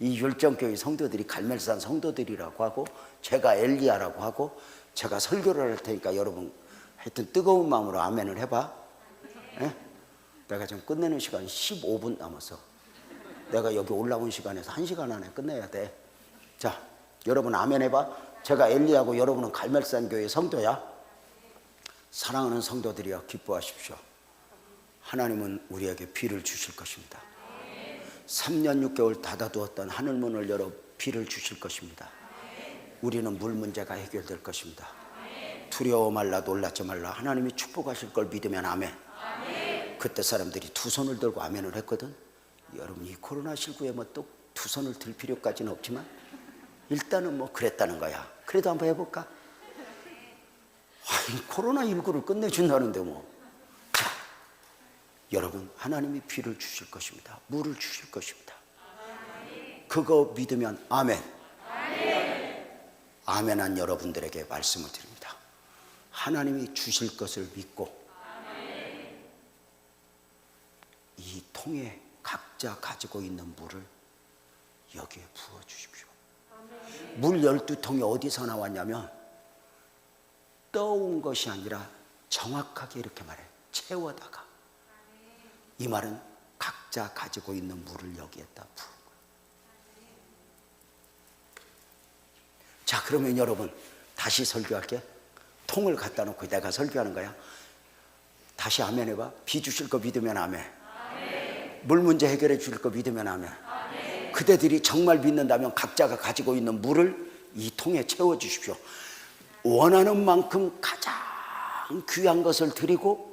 Speaker 1: 이 율정교회 성도들이 갈멜산 성도들이라고 하고 제가 엘리야라고 하고 제가 설교를 할 테니까 여러분 하여튼 뜨거운 마음으로 아멘을 해봐. 네? 내가 지금 끝내는 시간 15분 남았어. 내가 여기 올라온 시간에서 1시간 안에 끝내야 돼. 자, 여러분 아멘 해봐. 제가 엘리야고 여러분은 갈멜산 교회 성도야. 사랑하는 성도들이여 기뻐하십시오. 하나님은 우리에게 비를 주실 것입니다. 3년 6개월 닫아두었던 하늘문을 열어 비를 주실 것입니다. 우리는 물 문제가 해결될 것입니다. 두려워 말라, 놀라지 말라. 하나님이 축복하실 걸 믿으면 아멘. 그때 사람들이 두 손을 들고 아멘을 했거든. 여러분, 이 코로나19에 뭐 또 두 손을 들 필요까지는 없지만 일단은 뭐 그랬다는 거야. 그래도 한번 해볼까? 아니, 코로나19를 끝내준다는데 뭐. 자, 여러분, 하나님이 비를 주실 것입니다. 물을 주실 것입니다. 그거 믿으면 아멘. 아멘한 여러분들에게 말씀을 드립니다. 하나님이 주실 것을 믿고 이 통에 각자 가지고 있는 물을 여기에 부어주십시오. 물 12통이 어디서 나왔냐면 떠온 것이 아니라 정확하게 이렇게 말해, 채워다가. 이 말은 각자 가지고 있는 물을 여기에다 부은 거예요. 자, 그러면 여러분, 다시 설교할게. 통을 갖다 놓고 내가 설교하는 거야. 다시 아멘 해봐. 비 주실 거 믿으면 아멘. 물 문제 해결해 주실 거 믿으면 아멘. 그대들이 정말 믿는다면 각자가 가지고 있는 물을 이 통에 채워 주십시오. 원하는 만큼 가장 귀한 것을 드리고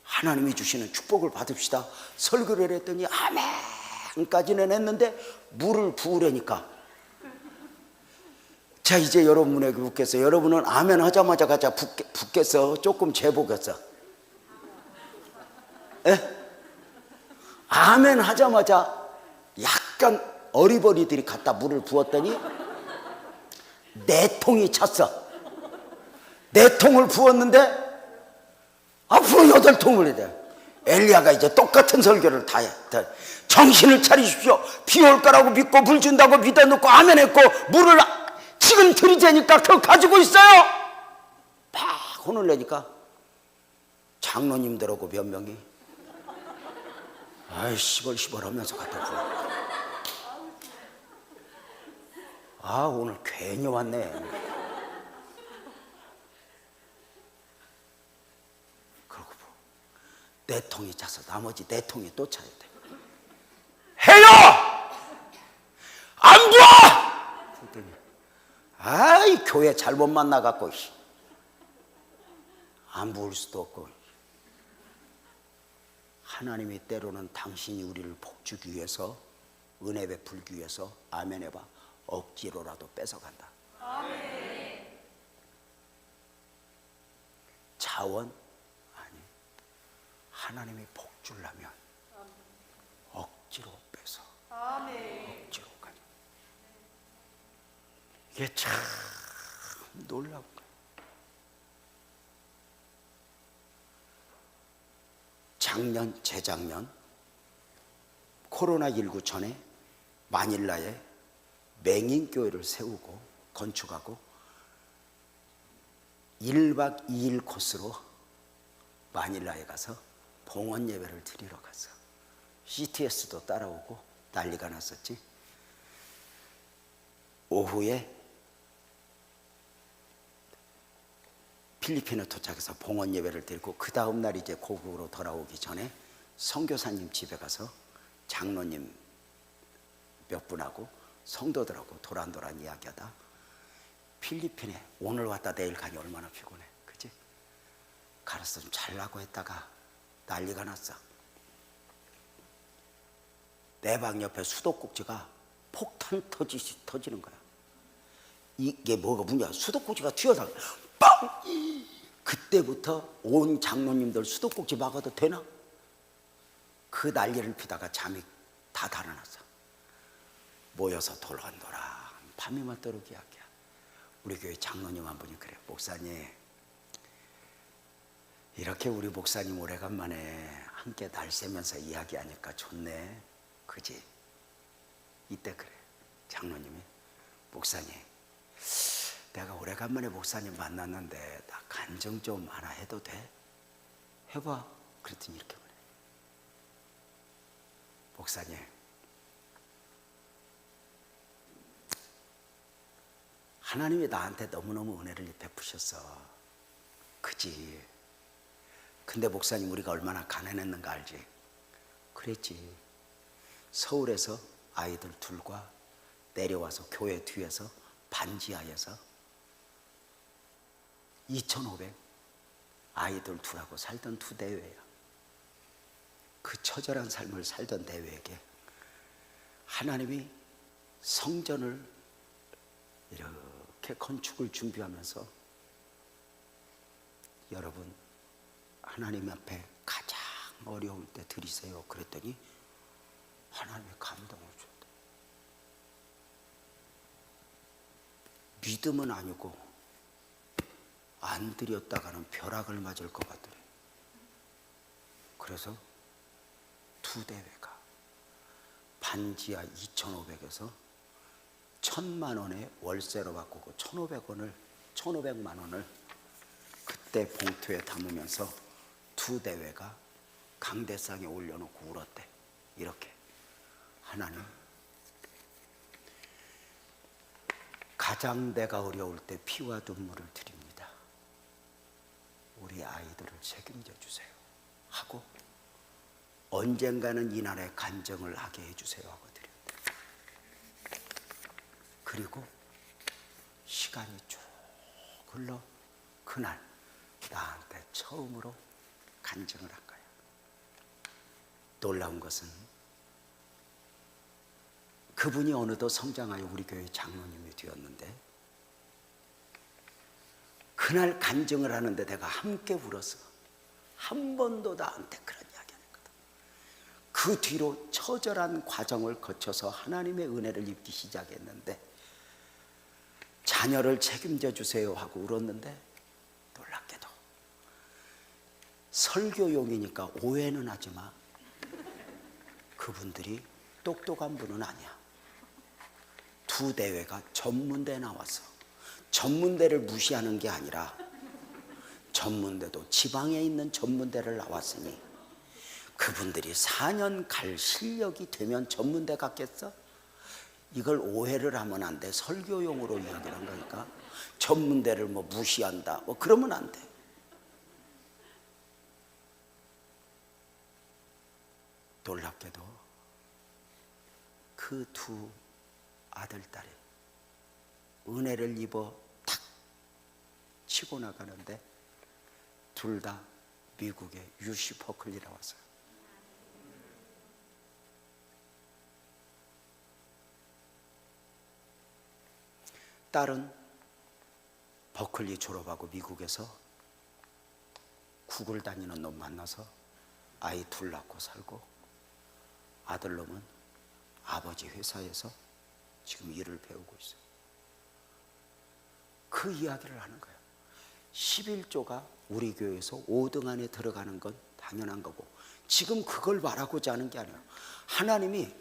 Speaker 1: 하나님이 주시는 축복을 받읍시다. 설교를 했더니 아멘까지는 했는데 물을 부으려니까. 자, 이제 여러분에게 묻겠어요. 여러분은 아멘 하자마자 가자 붓겠어? 조금 재보겠어? 에? 아멘 하자마자 약간 어리버리들이 갖다 물을 부었더니 4통이 찼어. 4통을 부었는데 앞으로 8통을 해야 돼. 엘리야가 이제 똑같은 설교를 다 해. 정신을 차리십시오. 비 올 거라고 믿고 물 준다고 믿어놓고 아멘 했고 물을 지금 들이대니까 그거 가지고 있어요. 막 혼을 내니까 장로님들하고 몇 명이 아이 시벌시벌 하면서 갖다 부어. 아, 오늘 괜히 왔네. 그러고 4통이 차서 나머지 4통이 또 차야 돼. 해요! 안 부어! 그랬더니 아이, 교회 잘못 만나갖고 안 부을 수도 없고. 하나님이 때로는 당신이 우리를 복주기 위해서, 은혜 베풀기 위해서 아멘 해봐, 억지로라도 뺏어간다. 아멘. 자원? 아니, 하나님이 복 주려면 억지로 뺏어. 아멘. 억지로 가냐. 이게 참 놀라운 거야. 작년, 재작년 코로나19 전에 마닐라에 맹인교회를 세우고 건축하고 1박 2일 코스로 마닐라에 가서 봉헌 예배를 드리러 갔어. CTS도 따라오고 난리가 났었지. 오후에 필리핀에 도착해서 봉헌 예배를 드리고 그 다음 날 이제 고국으로 돌아오기 전에 선교사님 집에 가서 장로님 몇 분하고 성도들하고 도란도란 이야기하다 필리핀에 오늘 왔다 내일 가니 얼마나 피곤해, 그치? 가르쳐 좀 잘라고 했다가 난리가 났어. 내 방 옆에 수도꼭지가 폭탄 터지듯이 터지는 거야. 이게 뭐가 문제야? 수도꼭지가 튀어나와 빵! 그때부터 온 장로님들 수도꼭지 막아도 되나? 그 난리를 피다가 잠이 다 달아났어. 모여서 돌아간더라. 밤이 맞도록 이야기야. 우리 교회 장로님 한 분이 그래. 목사님, 이렇게 우리 목사님 오래간만에 함께 날 새면서 이야기하니까 좋네. 그지? 이때 그래. 장로님이, 목사님, 내가 오래간만에 목사님 만났는데 나 간증 좀 하나 해도 돼? 해봐. 그랬더니 이렇게 말해. 목사님, 하나님이 나한테 너무너무 은혜를 베푸셨어. 그지? 근데 목사님 우리가 얼마나 가난했는가 알지? 그랬지. 서울에서 아이들 둘과 내려와서 교회 뒤에서 반지하에서 2,500 아이들 둘하고 살던 두 대회야. 그 처절한 삶을 살던 대회에게 하나님이 성전을 이렇게 건축을 준비하면서 여러분 하나님 앞에 가장 어려울 때 드리세요 그랬더니 하나님의 감동을 줬다. 믿음은 아니고 안 드렸다가는 벼락을 맞을 것 같더래. 그래서 두 대회가 반지하 2,500에서 1,000만 원에 월세로 바꾸고 1,500만 원을 그때 봉투에 담으면서 두 대회가 강대상에 올려놓고 울었대. 이렇게 하나님, 가장 내가 어려울 때 피와 눈물을 드립니다. 우리 아이들을 책임져 주세요 하고 언젠가는 이날에 간증을 하게 해주세요 하고 드렸대. 그리고 시간이 쭉 흘러 그날 나한테 처음으로 간증을 한 거야. 놀라운 것은 그분이 어느덧 성장하여 우리 교회 장로님이 되었는데 그날 간증을 하는데 내가 함께 울어서 한 번도 나한테 그런 이야기 안 했거든. 그 뒤로 처절한 과정을 거쳐서 하나님의 은혜를 입기 시작했는데 자녀를 책임져 주세요 하고 울었는데 놀랍게도 설교용이니까 오해는 하지 마. 그분들이 똑똑한 분은 아니야. 두 대회가 전문대 나와서 전문대를 무시하는 게 아니라 전문대도 지방에 있는 전문대를 나왔으니 그분들이 4년 갈 실력이 되면 전문대 갔겠어? 이걸 오해를 하면 안 돼. 설교용으로 이야기를 한 거니까 전문대를 뭐 무시한다 뭐 그러면 안 돼. 놀랍게도 그 두 아들, 딸이 은혜를 입어 탁 치고 나가는데 둘 다 미국의 UC 버클리 나왔어요. 딸은 버클리 졸업하고 미국에서 구글 다니는 놈 만나서 아이 둘 낳고 살고, 아들놈은 아버지 회사에서 지금 일을 배우고 있어요. 그 이야기를 하는 거예요. 11조가 우리 교회에서 5등 안에 들어가는 건 당연한 거고, 지금 그걸 말하고자 하는 게 아니에요. 하나님이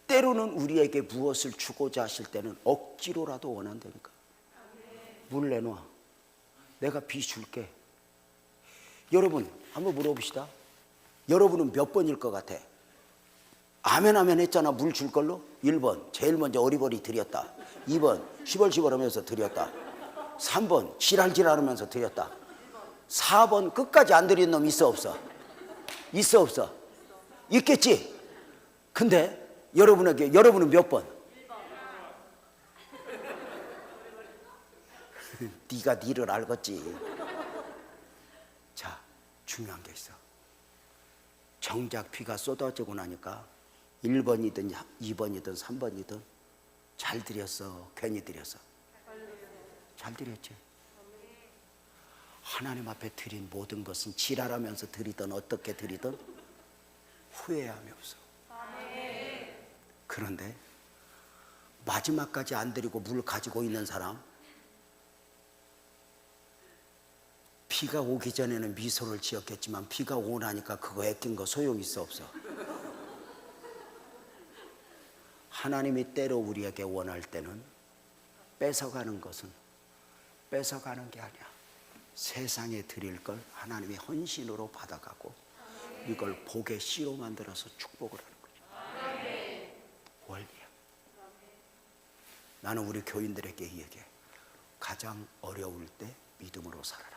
Speaker 1: 때로는 우리에게 무엇을 주고자 하실 때는 억지로라도 원한다니까. 물 내놔. 내가 비 줄게. 여러분 한번 물어봅시다. 여러분은 몇 번일 것 같아? 아멘 아멘 했잖아. 물 줄 걸로. 1번 제일 먼저 어리버리 드렸다. 2번 시벌시벌하면서 드렸다. 3번 지랄지랄하면서 드렸다. 4번 끝까지 안 드린 놈 있어 없어? 있어 없어? 있겠지. 근데 여러분은 몇 번? 네가 니를 알겠지. 자, 중요한 게 있어. 정작 비가 쏟아지고 나니까 1번이든 2번이든 3번이든 잘 드렸어, 괜히 드렸어? 잘 드렸지. 하나님 앞에 드린 모든 것은 지랄하면서 드리든 어떻게 드리든 후회함이 없어. 그런데 마지막까지 안 드리고 물 가지고 있는 사람, 비가 오기 전에는 미소를 지었겠지만 비가 오고 나니까 그거 애낀 거 소용 있어 없어? 하나님이 때로 우리에게 원할 때는 뺏어가는 것은 뺏어가는 게 아니야. 세상에 드릴 걸 하나님이 헌신으로 받아가고 이걸 복의 씨로 만들어서 축복을 하는 거죠. 원리야. 나는 우리 교인들에게 얘기해. 가장 어려울 때 믿음으로 살아라.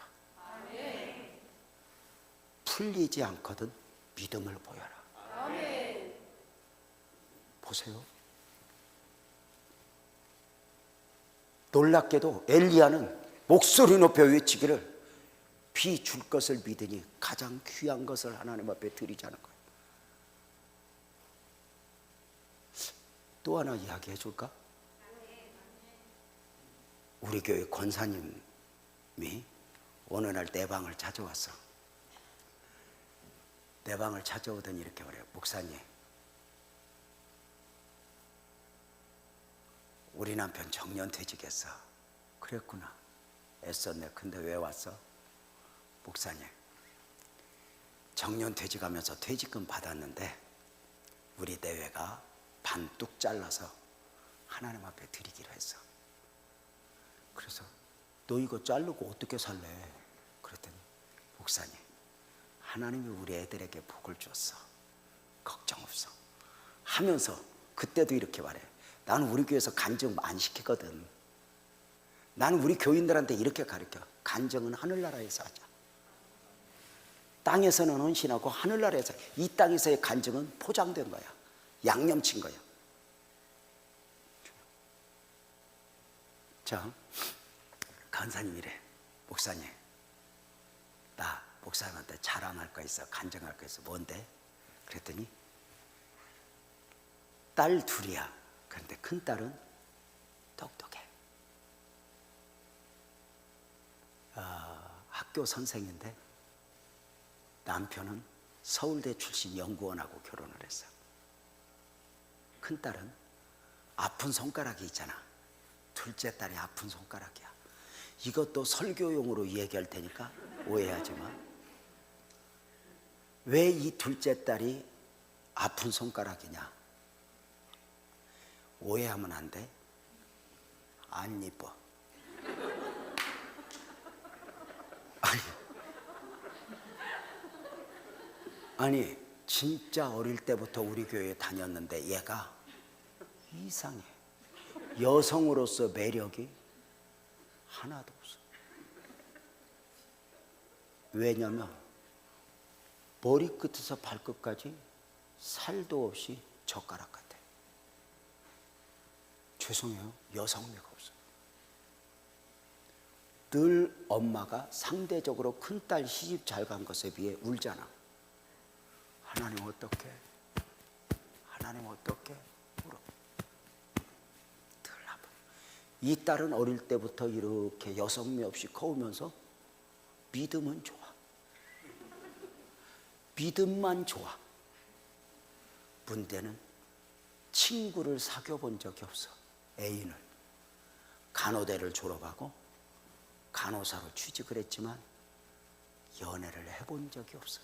Speaker 1: 틀리지 않거든 믿음을 보여라.
Speaker 2: 아멘.
Speaker 1: 보세요. 놀랍게도 엘리야는 목소리 높여 외치기를 비 줄 것을 믿으니 가장 귀한 것을 하나님 앞에 드리자는 거예요. 또 하나 이야기해 줄까? 우리 교회 권사님이 어느 날 내 방을 찾아왔어. 내 방을 찾아오더니 이렇게 말해요. 목사님, 우리 남편 정년퇴직했어. 그랬구나. 애썼네. 근데 왜 왔어? 목사님, 정년퇴직하면서 퇴직금 받았는데 우리 내외가 반 뚝 잘라서 하나님 앞에 드리기로 했어. 그래서 너 이거 자르고 어떻게 살래? 그랬더니 목사님, 하나님이 우리 애들에게 복을 줬어. 걱정 없어. 하면서 그때도 이렇게 말해. 나는 우리 교회에서 간증 안 시키거든. 나는 우리 교인들한테 이렇게 가르쳐. 간증은 하늘나라에서 하자. 땅에서는 헌신하고 하늘나라에서, 이 땅에서의 간증은 포장된 거야. 양념친 거야. 자, 간사님이래. 목사님, 나 목사님한테 자랑할 거 있어. 간증할 거 있어. 뭔데? 그랬더니 딸 둘이야. 그런데 큰 딸은 똑똑해. 학교 선생인데 남편은 서울대 출신 연구원하고 결혼을 했어. 큰 딸은 아픈 손가락이 있잖아. 둘째 딸이 아픈 손가락이야. 이것도 설교용으로 얘기할 테니까 오해하지 마. 왜 이 둘째 딸이 아픈 손가락이냐? 오해하면 안 돼. 안 이뻐. 아니 진짜 어릴 때부터 우리 교회에 다녔는데 얘가 이상해. 여성으로서 매력이 하나도 없어. 왜냐면 머리끝에서 발끝까지 살도 없이 젓가락 같아. 죄송해요. 여성미가 없어. 늘 엄마가 상대적으로 큰딸 시집 잘 간 것에 비해 울잖아. 하나님 어떡해? 하나님 어떡해? 울어. 늘 아파. 이 딸은 어릴 때부터 이렇게 여성미 없이 커오면서 믿음은 좋아. 믿음만 좋아. 문제는 친구를 사귀어 본 적이 없어. 애인을. 간호대를 졸업하고 간호사로 취직을 했지만 연애를 해본 적이 없어.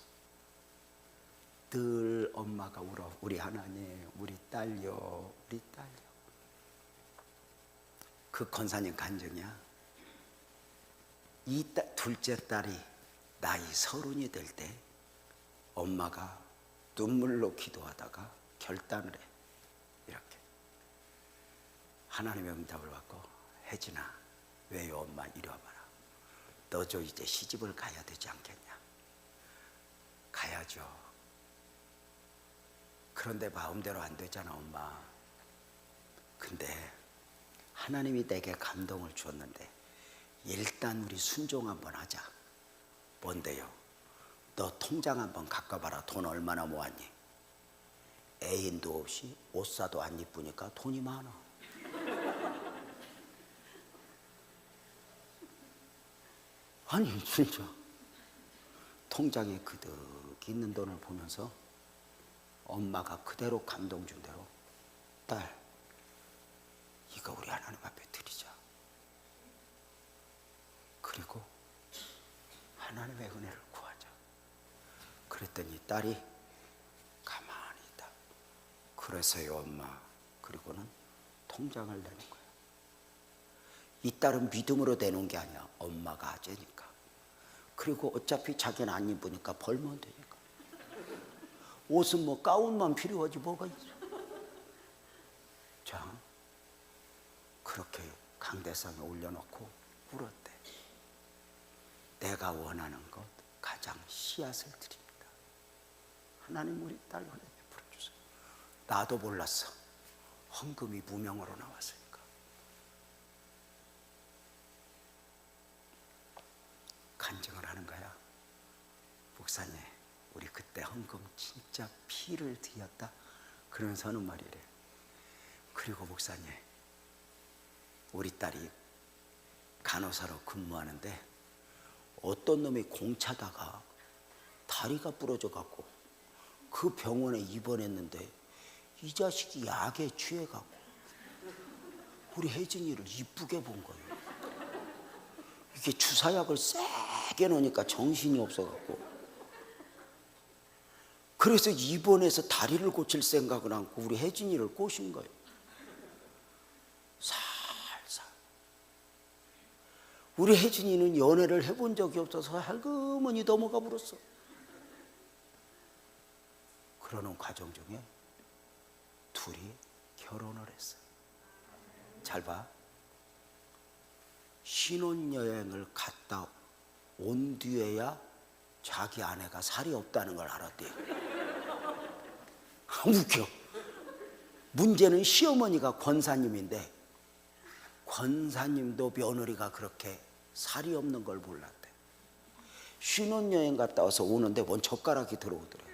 Speaker 1: 늘 엄마가 울어. 우리 하나님, 우리 딸요, 우리 딸요. 그 권사님 간증이야. 이 둘째 딸이 나이 30이 될 때 엄마가 눈물로 기도하다가 결단을 해. 이렇게. 하나님의 응답을 받고, 혜진아, 왜요 엄마? 이리 와봐라. 너저 이제 시집을 가야 되지 않겠냐? 가야죠. 그런데 마음대로 안 되잖아 엄마. 근데 하나님이 내게 감동을 주었는데 일단 우리 순종 한번 하자. 뭔데요? 너 통장 한번 갖고 봐라. 돈 얼마나 모았니? 애인도 없이 옷 사도 안 이쁘니까 돈이 많아. 아니 진짜 통장에 그득 있는 돈을 보면서 엄마가 그대로 감동 준 대로, 딸, 이거 우리 하나님 앞에 드리자. 그리고 하나님의 은혜를 구하자. 그랬더니 딸이 가만히 있다. 그래서요 엄마. 그리고는 통장을 내는 거야. 이 딸은 믿음으로 내놓은 게 아니야. 엄마가 아재니까. 그리고 어차피 자기는 안 입으니까 벌면 되니까. 옷은 뭐 가운만 필요하지 뭐가 있어. 자, 그렇게 강대상에 올려놓고 울었대. 내가 원하는 것 가장 씨앗을 드립니다. 하나님 우리 딸 은혜 베풀어 주세요. 나도 몰랐어. 헌금이 무명으로 나왔으니까. 간증을 하는 거야. 목사님, 우리 그때 헌금 진짜 피를 드렸다. 그러면서 하는 말이래. 그리고 목사님, 우리 딸이 간호사로 근무하는데 어떤 놈이 공차다가 다리가 부러져 갖고 그 병원에 입원했는데 이 자식이 약에 취해 갖고 우리 혜진이를 이쁘게 본 거예요. 이게 주사약을 세게 넣으니까 정신이 없어 갖고, 그래서 입원해서 다리를 고칠 생각을 않고 우리 혜진이를 꼬신 거예요. 살살. 우리 혜진이는 연애를 해본 적이 없어서 할그머니 넘어가 버렸어. 그러는 과정 중에 둘이 결혼을 했어요. 잘 봐. 신혼여행을 갔다 온 뒤에야 자기 아내가 살이 없다는 걸 알았대요. 웃겨. 문제는 시어머니가 권사님인데 권사님도 며느리가 그렇게 살이 없는 걸 몰랐대. 신혼여행 갔다 와서 오는데 원 젓가락이 들어오더래.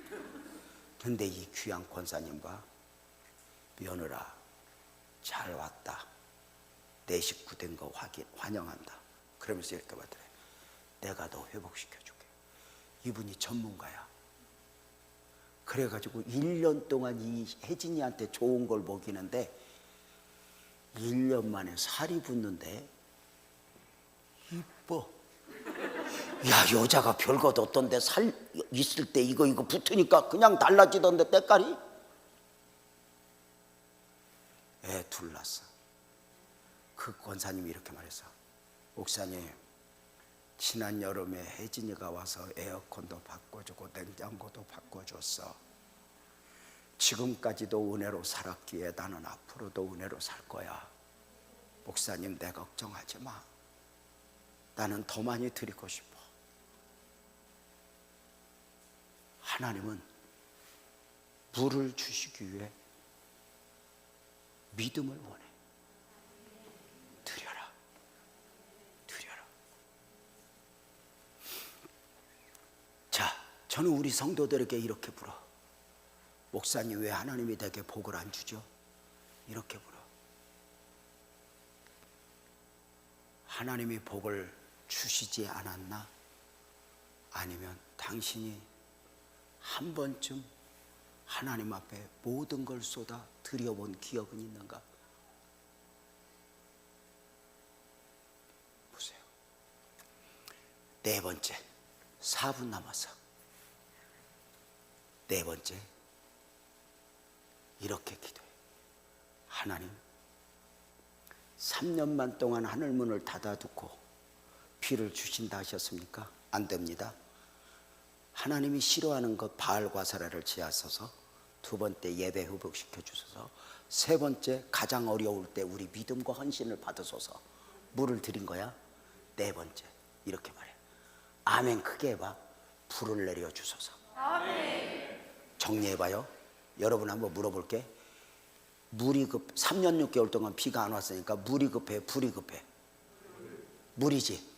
Speaker 1: 근데 이 귀한 권사님과 며느라 잘 왔다. 내 식구 된 거 환영한다. 그러면서 이렇게 말더래. 내가 너 회복시켜줄게. 이분이 전문가야. 그래가지고 1년 동안 이 혜진이한테 좋은 걸 먹이는데 1년 만에 살이 붙는데 이뻐. 야, 여자가 별것 없던데 살 있을 때 이거 붙으니까 그냥 달라지던데 때깔이. 애 둘 낳았어. 그 권사님이 이렇게 말했어. 목사님, 지난 여름에 혜진이가 와서 에어컨도 바꿔주고 냉장고도 바꿔줬어. 지금까지도 은혜로 살았기에 나는 앞으로도 은혜로 살 거야. 목사님, 내 걱정하지 마. 나는 더 많이 드리고 싶어. 하나님은 물을 주시기 위해 믿음을 원해. 드려라. 드려라. 자, 저는 우리 성도들에게 이렇게 물어. 목사님, 왜 하나님이 내게 복을 안 주죠? 이렇게 물어. 하나님이 복을 주시지 않았나? 아니면 당신이 한 번쯤 하나님 앞에 모든 걸 쏟아 드려본 기억은 있는가? 보세요. 네 번째, 4분 남았어. 네 번째, 이렇게 기도해. 하나님, 3년만 동안 하늘문을 닫아두고 비를 주신다 하셨습니까? 안 됩니다. 하나님이 싫어하는 것 바알과사라를 지하소서. 두 번째, 예배 회복시켜 주소서. 세 번째, 가장 어려울 때 우리 믿음과 헌신을 받으소서. 물을 드린 거야. 네 번째, 이렇게 말해. 아멘 크게 해봐. 불을 내려 주소서. 아멘. 정리해봐요. 여러분 한번 물어볼게. 물이 3년 6개월 동안 비가 안 왔으니까 물이 급해, 불이 급해? 물이지.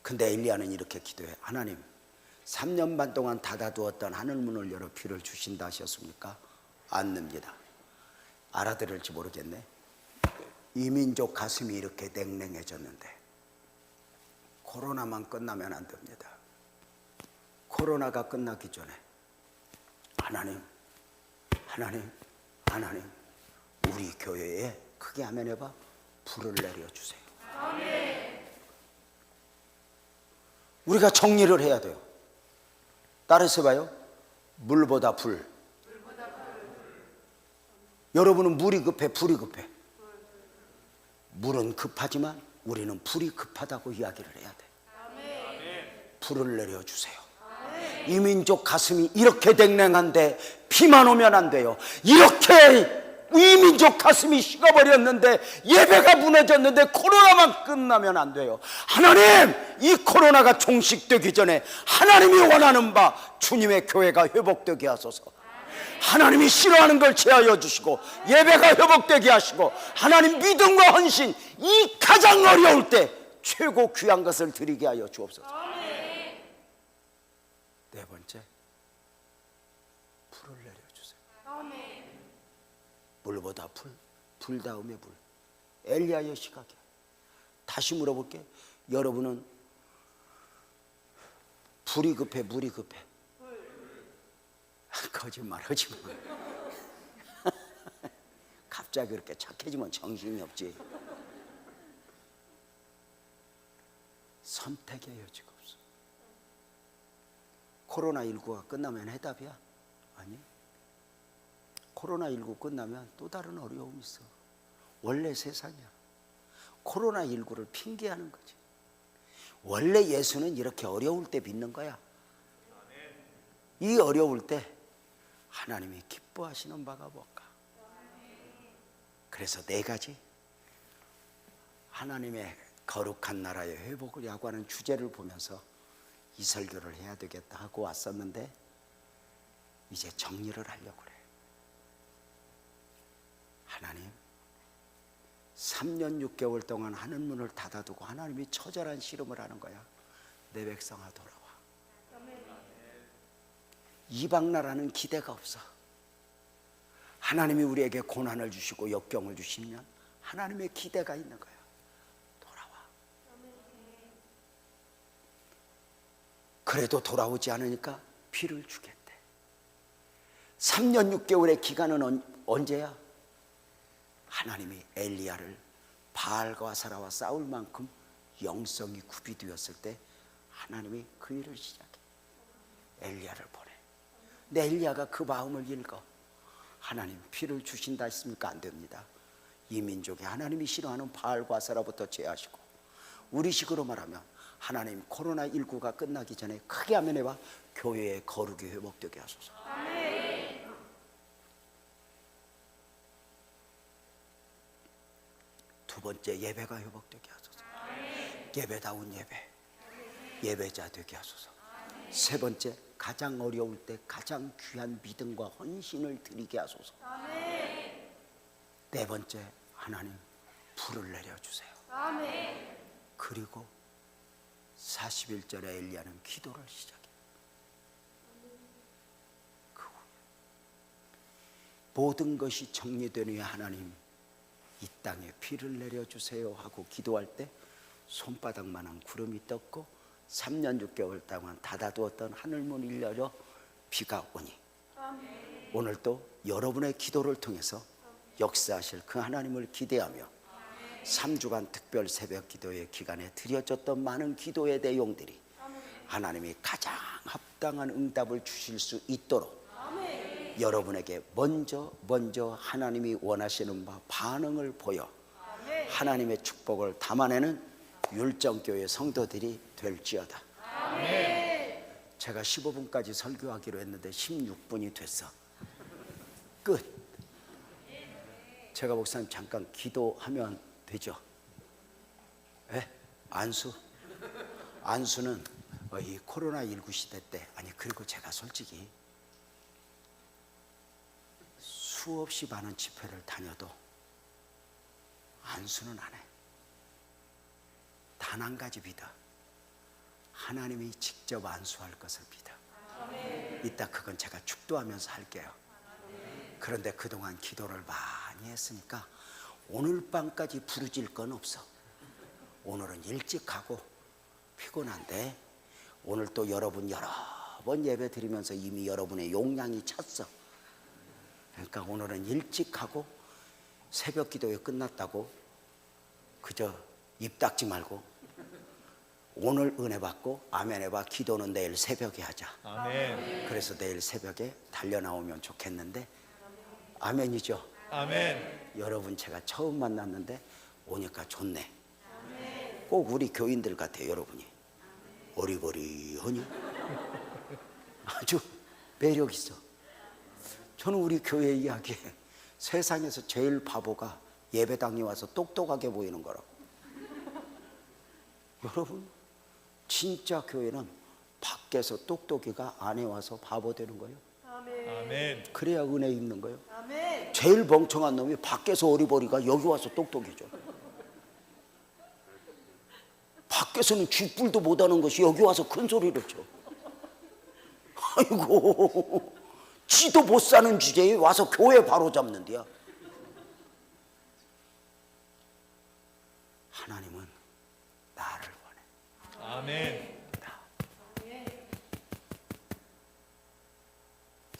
Speaker 1: 근데 엘리야는 이렇게 기도해. 하나님, 3년 반 동안 닫아두었던 하늘문을 열어 비를 주신다 하셨습니까? 안 납니다. 알아들을지 모르겠네. 이민족 가슴이 이렇게 냉랭해졌는데 코로나만 끝나면 안 됩니다. 코로나가 끝나기 전에 하나님, 우리 교회에 크게 아멘 해봐. 불을 내려주세요. 아멘. 우리가 정리를 해야 돼요. 따라서 해봐요. 물보다 불. 여러분은 물이 급해, 불이 급해? 물은 급하지만 우리는 불이 급하다고 이야기를 해야 돼. 아멘. 불을 내려주세요. 아멘. 이민족 가슴이 이렇게 냉랭한데 비만 오면 안 돼요. 이렇게 이 민족 가슴이 식어버렸는데, 예배가 무너졌는데 코로나만 끝나면 안 돼요. 하나님, 이 코로나가 종식되기 전에 하나님이 원하는 바 주님의 교회가 회복되게 하소서. 하나님이 싫어하는 걸 제하여 주시고, 예배가 회복되게 하시고, 하나님 믿음과 헌신, 이 가장 어려울 때 최고 귀한 것을 드리게 하여 주옵소서. 네 번째, 불을 내려주세요. 물보다 불 다음에 불. 엘리야의 시각이야. 다시 물어볼게. 여러분은 불이 급해, 물이 급해? 거짓말 하지 마. 갑자기 그렇게 착해지면 정신이 없지. 선택의 여지가 없어. 코로나19가 끝나면 해답이야? 아니. 코로나19 끝나면 또 다른 어려움이 있어. 원래 세상이야. 코로나19를 핑계하는 거지. 원래 예수는 이렇게 어려울 때 믿는 거야. 이 어려울 때 하나님이 기뻐하시는 바가 뭘까? 그래서 네 가지, 하나님의 거룩한 나라의 회복을 야구하는 주제를 보면서 이 설교를 해야 되겠다 하고 왔었는데, 이제 정리를 하려고 그래. 하나님, 3년 6개월 동안 하늘문을 닫아두고 하나님이 처절한 씨름을 하는 거야. 내 백성아 돌아와. 이방 나라는 기대가 없어. 하나님이 우리에게 고난을 주시고 역경을 주시면 하나님의 기대가 있는 거야. 돌아와. 그래도 돌아오지 않으니까 피를 주겠대. 3년 6개월의 기간은 언제야? 하나님이 엘리야를 바알과 아사라와 싸울 만큼 영성이 구비되었을 때 하나님이 그 일을 시작해. 엘리야를 보내. 근데 엘리야가 그 마음을 읽어. 하나님 피를 주신다 했습니까? 안 됩니다. 이 민족에 하나님이 싫어하는 바알과 아사라부터 제하시고, 우리식으로 말하면 하나님 코로나19가 끝나기 전에 크게 아멘해봐. 교회의 거룩이 회복되게 하소서. 두 번째, 예배가 회복되게 하소서. 예배다운 예배, 예배자 되게 하소서. 세 번째, 가장 어려울 때 가장 귀한 믿음과 헌신을 드리게 하소서. 네 번째, 하나님 불을 내려주세요. 그리고 41절에 엘리야는 기도를 시작해. 그 후에 모든 것이 정리되니 하나님 이 땅에 비를 내려주세요 하고 기도할 때 손바닥만한 구름이 떴고 3년 6개월 동안 닫아두었던 하늘문이 열려 비가 오니, 오늘 또 여러분의 기도를 통해서 역사하실 그 하나님을 기대하며 3주간 특별 새벽 기도의 기간에 드려졌던 많은 기도의 내용들이 하나님이 가장 합당한 응답을 주실 수 있도록 여러분에게 먼저 하나님이 원하시는 바 반응을 보여 하나님의 축복을 담아내는 율정교회 성도들이 될지어다. 제가 15분까지 설교하기로 했는데 16분이 됐어. 끝. 제가 목사님 잠깐 기도하면 되죠? 예? 안수는 이 코로나19 시대 때, 아니 그리고 제가 솔직히 수없이 많은 집회를 다녀도 안수는 안 해. 단 한 가지 믿어. 하나님이 직접 안수할 것을 믿어. 이따 그건 제가 축도하면서 할게요. 그런데 그동안 기도를 많이 했으니까 오늘 밤까지 부르질 건 없어. 오늘은 일찍 가고 피곤한데 오늘 또 여러분 여러 번 예배 드리면서 이미 여러분의 용량이 찼어. 그러니까 오늘은 일찍 가고 새벽 기도회 끝났다고 그저 입 닫지 말고 오늘 은혜 받고 아멘 해봐. 기도는 내일 새벽에 하자. 아멘. 그래서 내일 새벽에 달려 나오면 좋겠는데 아멘이죠? 아멘. 여러분 제가 처음 만났는데 오니까 좋네. 아멘. 꼭 우리 교인들 같아요. 여러분이 어리버리하니 아주 매력 있어. 저는 우리 교회 이야기에 세상에서 제일 바보가 예배당에 와서 똑똑하게 보이는 거라고. 여러분, 진짜 교회는 밖에서 똑똑이가 안에 와서 바보 되는 거예요.
Speaker 2: 아멘.
Speaker 1: 그래야 은혜 있는 거예요.
Speaker 3: 아멘.
Speaker 1: 제일 멍청한 놈이 밖에서 어리버리가 여기 와서 똑똑해져. 밖에서는 쥐뿔도 못하는 것이 여기 와서 큰 소리를 쳐. 아이고, 지도 못 사는 주제에 와서 교회 바로 잡는 데야. 하나님은 나를 원해.
Speaker 2: 아멘.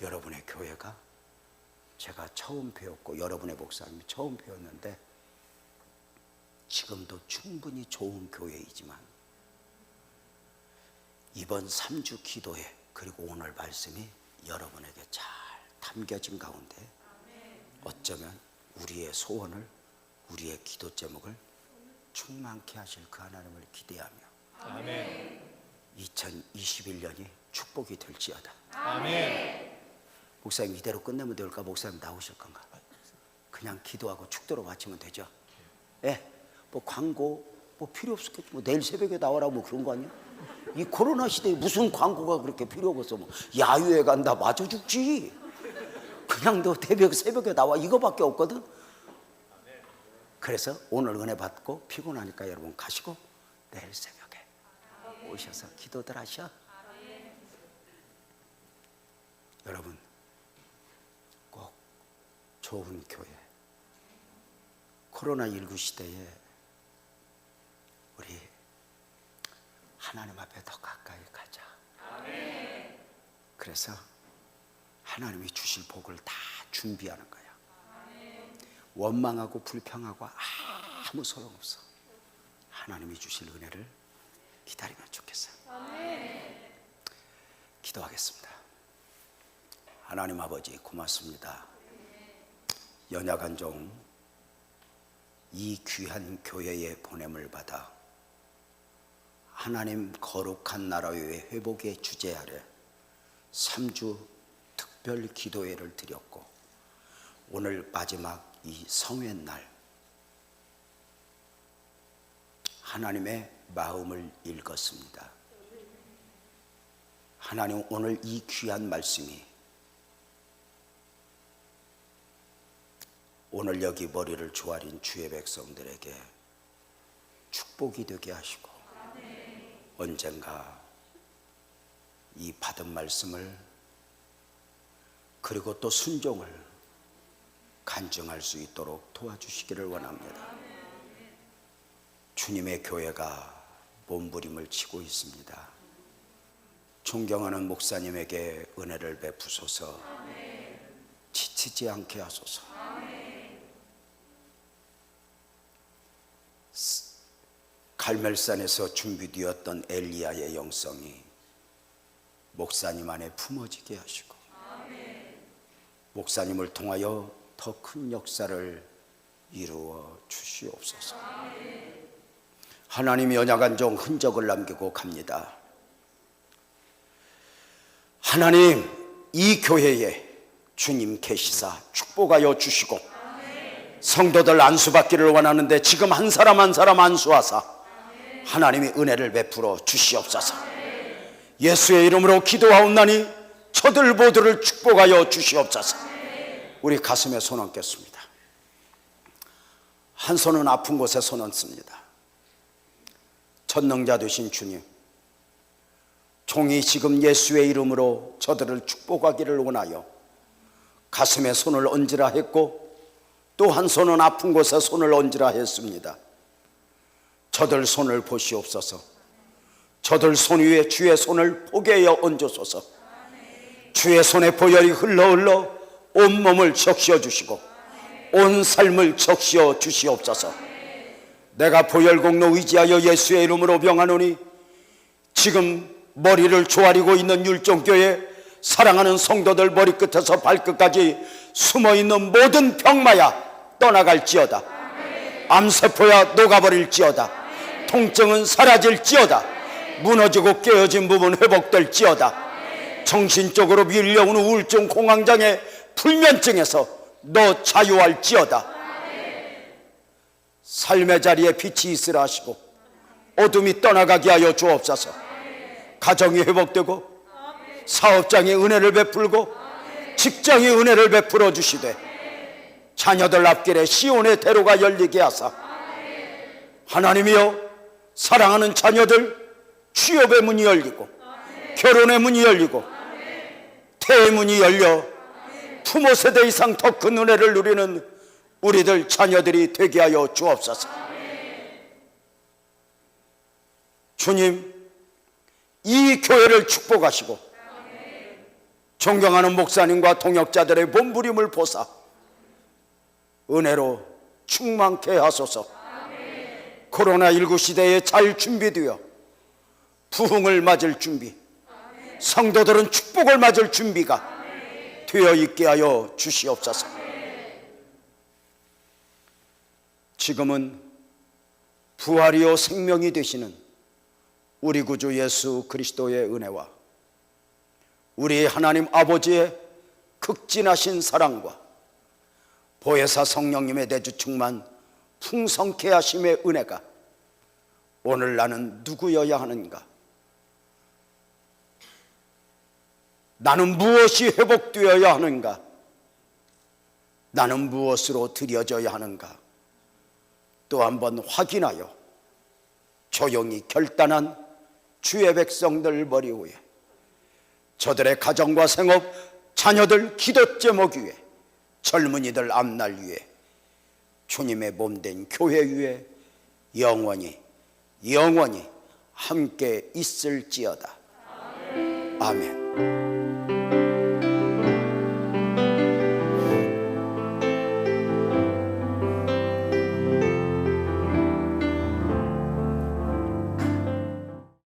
Speaker 1: 여러분의 교회가 제가 처음 배웠고 여러분의 목사님이 처음 배웠는데 지금도 충분히 좋은 교회이지만 이번 3주 기도회 그리고 오늘 말씀이 여러분에게 잘 담겨진 가운데 어쩌면 우리의 소원을, 우리의 기도 제목을 충만케 하실 그 하나님을 기대하며
Speaker 2: 아멘.
Speaker 1: 2021년이 축복이 될지어다.
Speaker 2: 아멘.
Speaker 1: 목사님 이대로 끝내면 될까? 목사님 나오실 건가? 그냥 기도하고 축도로 마치면 되죠. 예, 뭐 광고 뭐 필요 없었겠지. 뭐 내일 새벽에 나와라 뭐 그런 거 아니야? 이 코로나 시대에 무슨 광고가 그렇게 필요가 없어? 뭐 야유회 간다 맞아 죽지. 그냥 너 새벽에 나와 이거밖에 없거든. 그래서 오늘 은혜 받고 피곤하니까 여러분 가시고 내일 새벽에 오셔서 기도들 하셔. 여러분 꼭 좋은 교회, 코로나19 시대에 우리 하나님 앞에 더 가까이 가자. 그래서 하나님이 주실 복을 다 준비하는 거야. 원망하고 불평하고 아무 소용없어. 하나님이 주실 은혜를 기다리면 좋겠어요. 기도하겠습니다. 하나님 아버지 고맙습니다. 연약한 종 이 귀한 교회의 보냄을 받아 하나님 거룩한 나라의 회복의 주제 아래 3주 특별 기도회를 드렸고 오늘 마지막 이 성회날 하나님의 마음을 읽었습니다. 하나님 오늘 이 귀한 말씀이 오늘 여기 머리를 조아린 주의 백성들에게 축복이 되게 하시고 언젠가 이 받은 말씀을 그리고 또 순종을 간증할 수 있도록 도와주시기를 원합니다. 주님의 교회가 몸부림을 치고 있습니다. 존경하는 목사님에게 은혜를 베푸소서. 지치지 않게 하소서. 갈멜산에서 준비되었던 엘리야의 영성이 목사님 안에 품어지게 하시고 목사님을 통하여 더 큰 역사를 이루어 주시옵소서. 하나님이 연약한 종 흔적을 남기고 갑니다. 하나님 이 교회에 주님 계시사 축복하여 주시고 성도들 안수받기를 원하는데 지금 한 사람 한 사람 안수하사 하나님이 은혜를 베풀어 주시옵소서. 예수의 이름으로 기도하옵나니 저들 모두를 축복하여 주시옵소서. 우리 가슴에 손 얹겠습니다. 한 손은 아픈 곳에 손 얹습니다. 전능자 되신 주님, 종이 지금 예수의 이름으로 저들을 축복하기를 원하여 가슴에 손을 얹으라 했고 또 한 손은 아픈 곳에 손을 얹으라 했습니다. 저들 손을 보시옵소서. 저들 손 위에 주의 손을 포개어 얹으소서. 주의 손에 보혈이 흘러 온몸을 적시어 주시고 온 삶을 적시어 주시옵소서. 내가 보혈 공로 의지하여 예수의 이름으로 병하노니 지금 머리를 조아리고 있는 율종교회 사랑하는 성도들 머리끝에서 발끝까지 숨어있는 모든 병마야 떠나갈지어다. 암세포야 녹아버릴지어다. 통증은 사라질지어다. 무너지고 깨어진 부분 회복될지어다. 정신적으로 밀려오는 우울증, 공황장애, 불면증에서 너 자유할지어다. 삶의 자리에 빛이 있으라 하시고 어둠이 떠나가게 하여 주옵소서. 가정이 회복되고 사업장에 은혜를 베풀고 직장에 은혜를 베풀어 주시되 자녀들 앞길에 시온의 대로가 열리게 하사 하나님이여 사랑하는 자녀들 취업의 문이 열리고 결혼의 문이 열리고 태의 문이 열려 부모 세대 이상 더 큰 은혜를 누리는 우리들 자녀들이 되게 하여 주옵소서. 주님, 이 교회를 축복하시고 존경하는 목사님과 동역자들의 몸부림을 보사 은혜로 충만케 하소서. 코로나19 시대에 잘 준비되어 부흥을 맞을 준비, 성도들은 축복을 맞을 준비가 되어 있게 하여 주시옵소서. 지금은 부활이요 생명이 되시는 우리 구주 예수 그리스도의 은혜와 우리 하나님 아버지의 극진하신 사랑과 보혜사 성령님의 내주 충만 풍성케 하심의 은혜가 오늘 나는 누구여야 하는가? 나는 무엇이 회복되어야 하는가? 나는 무엇으로 드려져야 하는가? 또 한번 확인하여 조용히 결단한 주의 백성들 머리 위에 저들의 가정과 생업, 자녀들 기도 제목 위에 젊은이들 앞날 위에 주님의 몸된 교회 위에 영원히 함께 있을지어다. 아멘.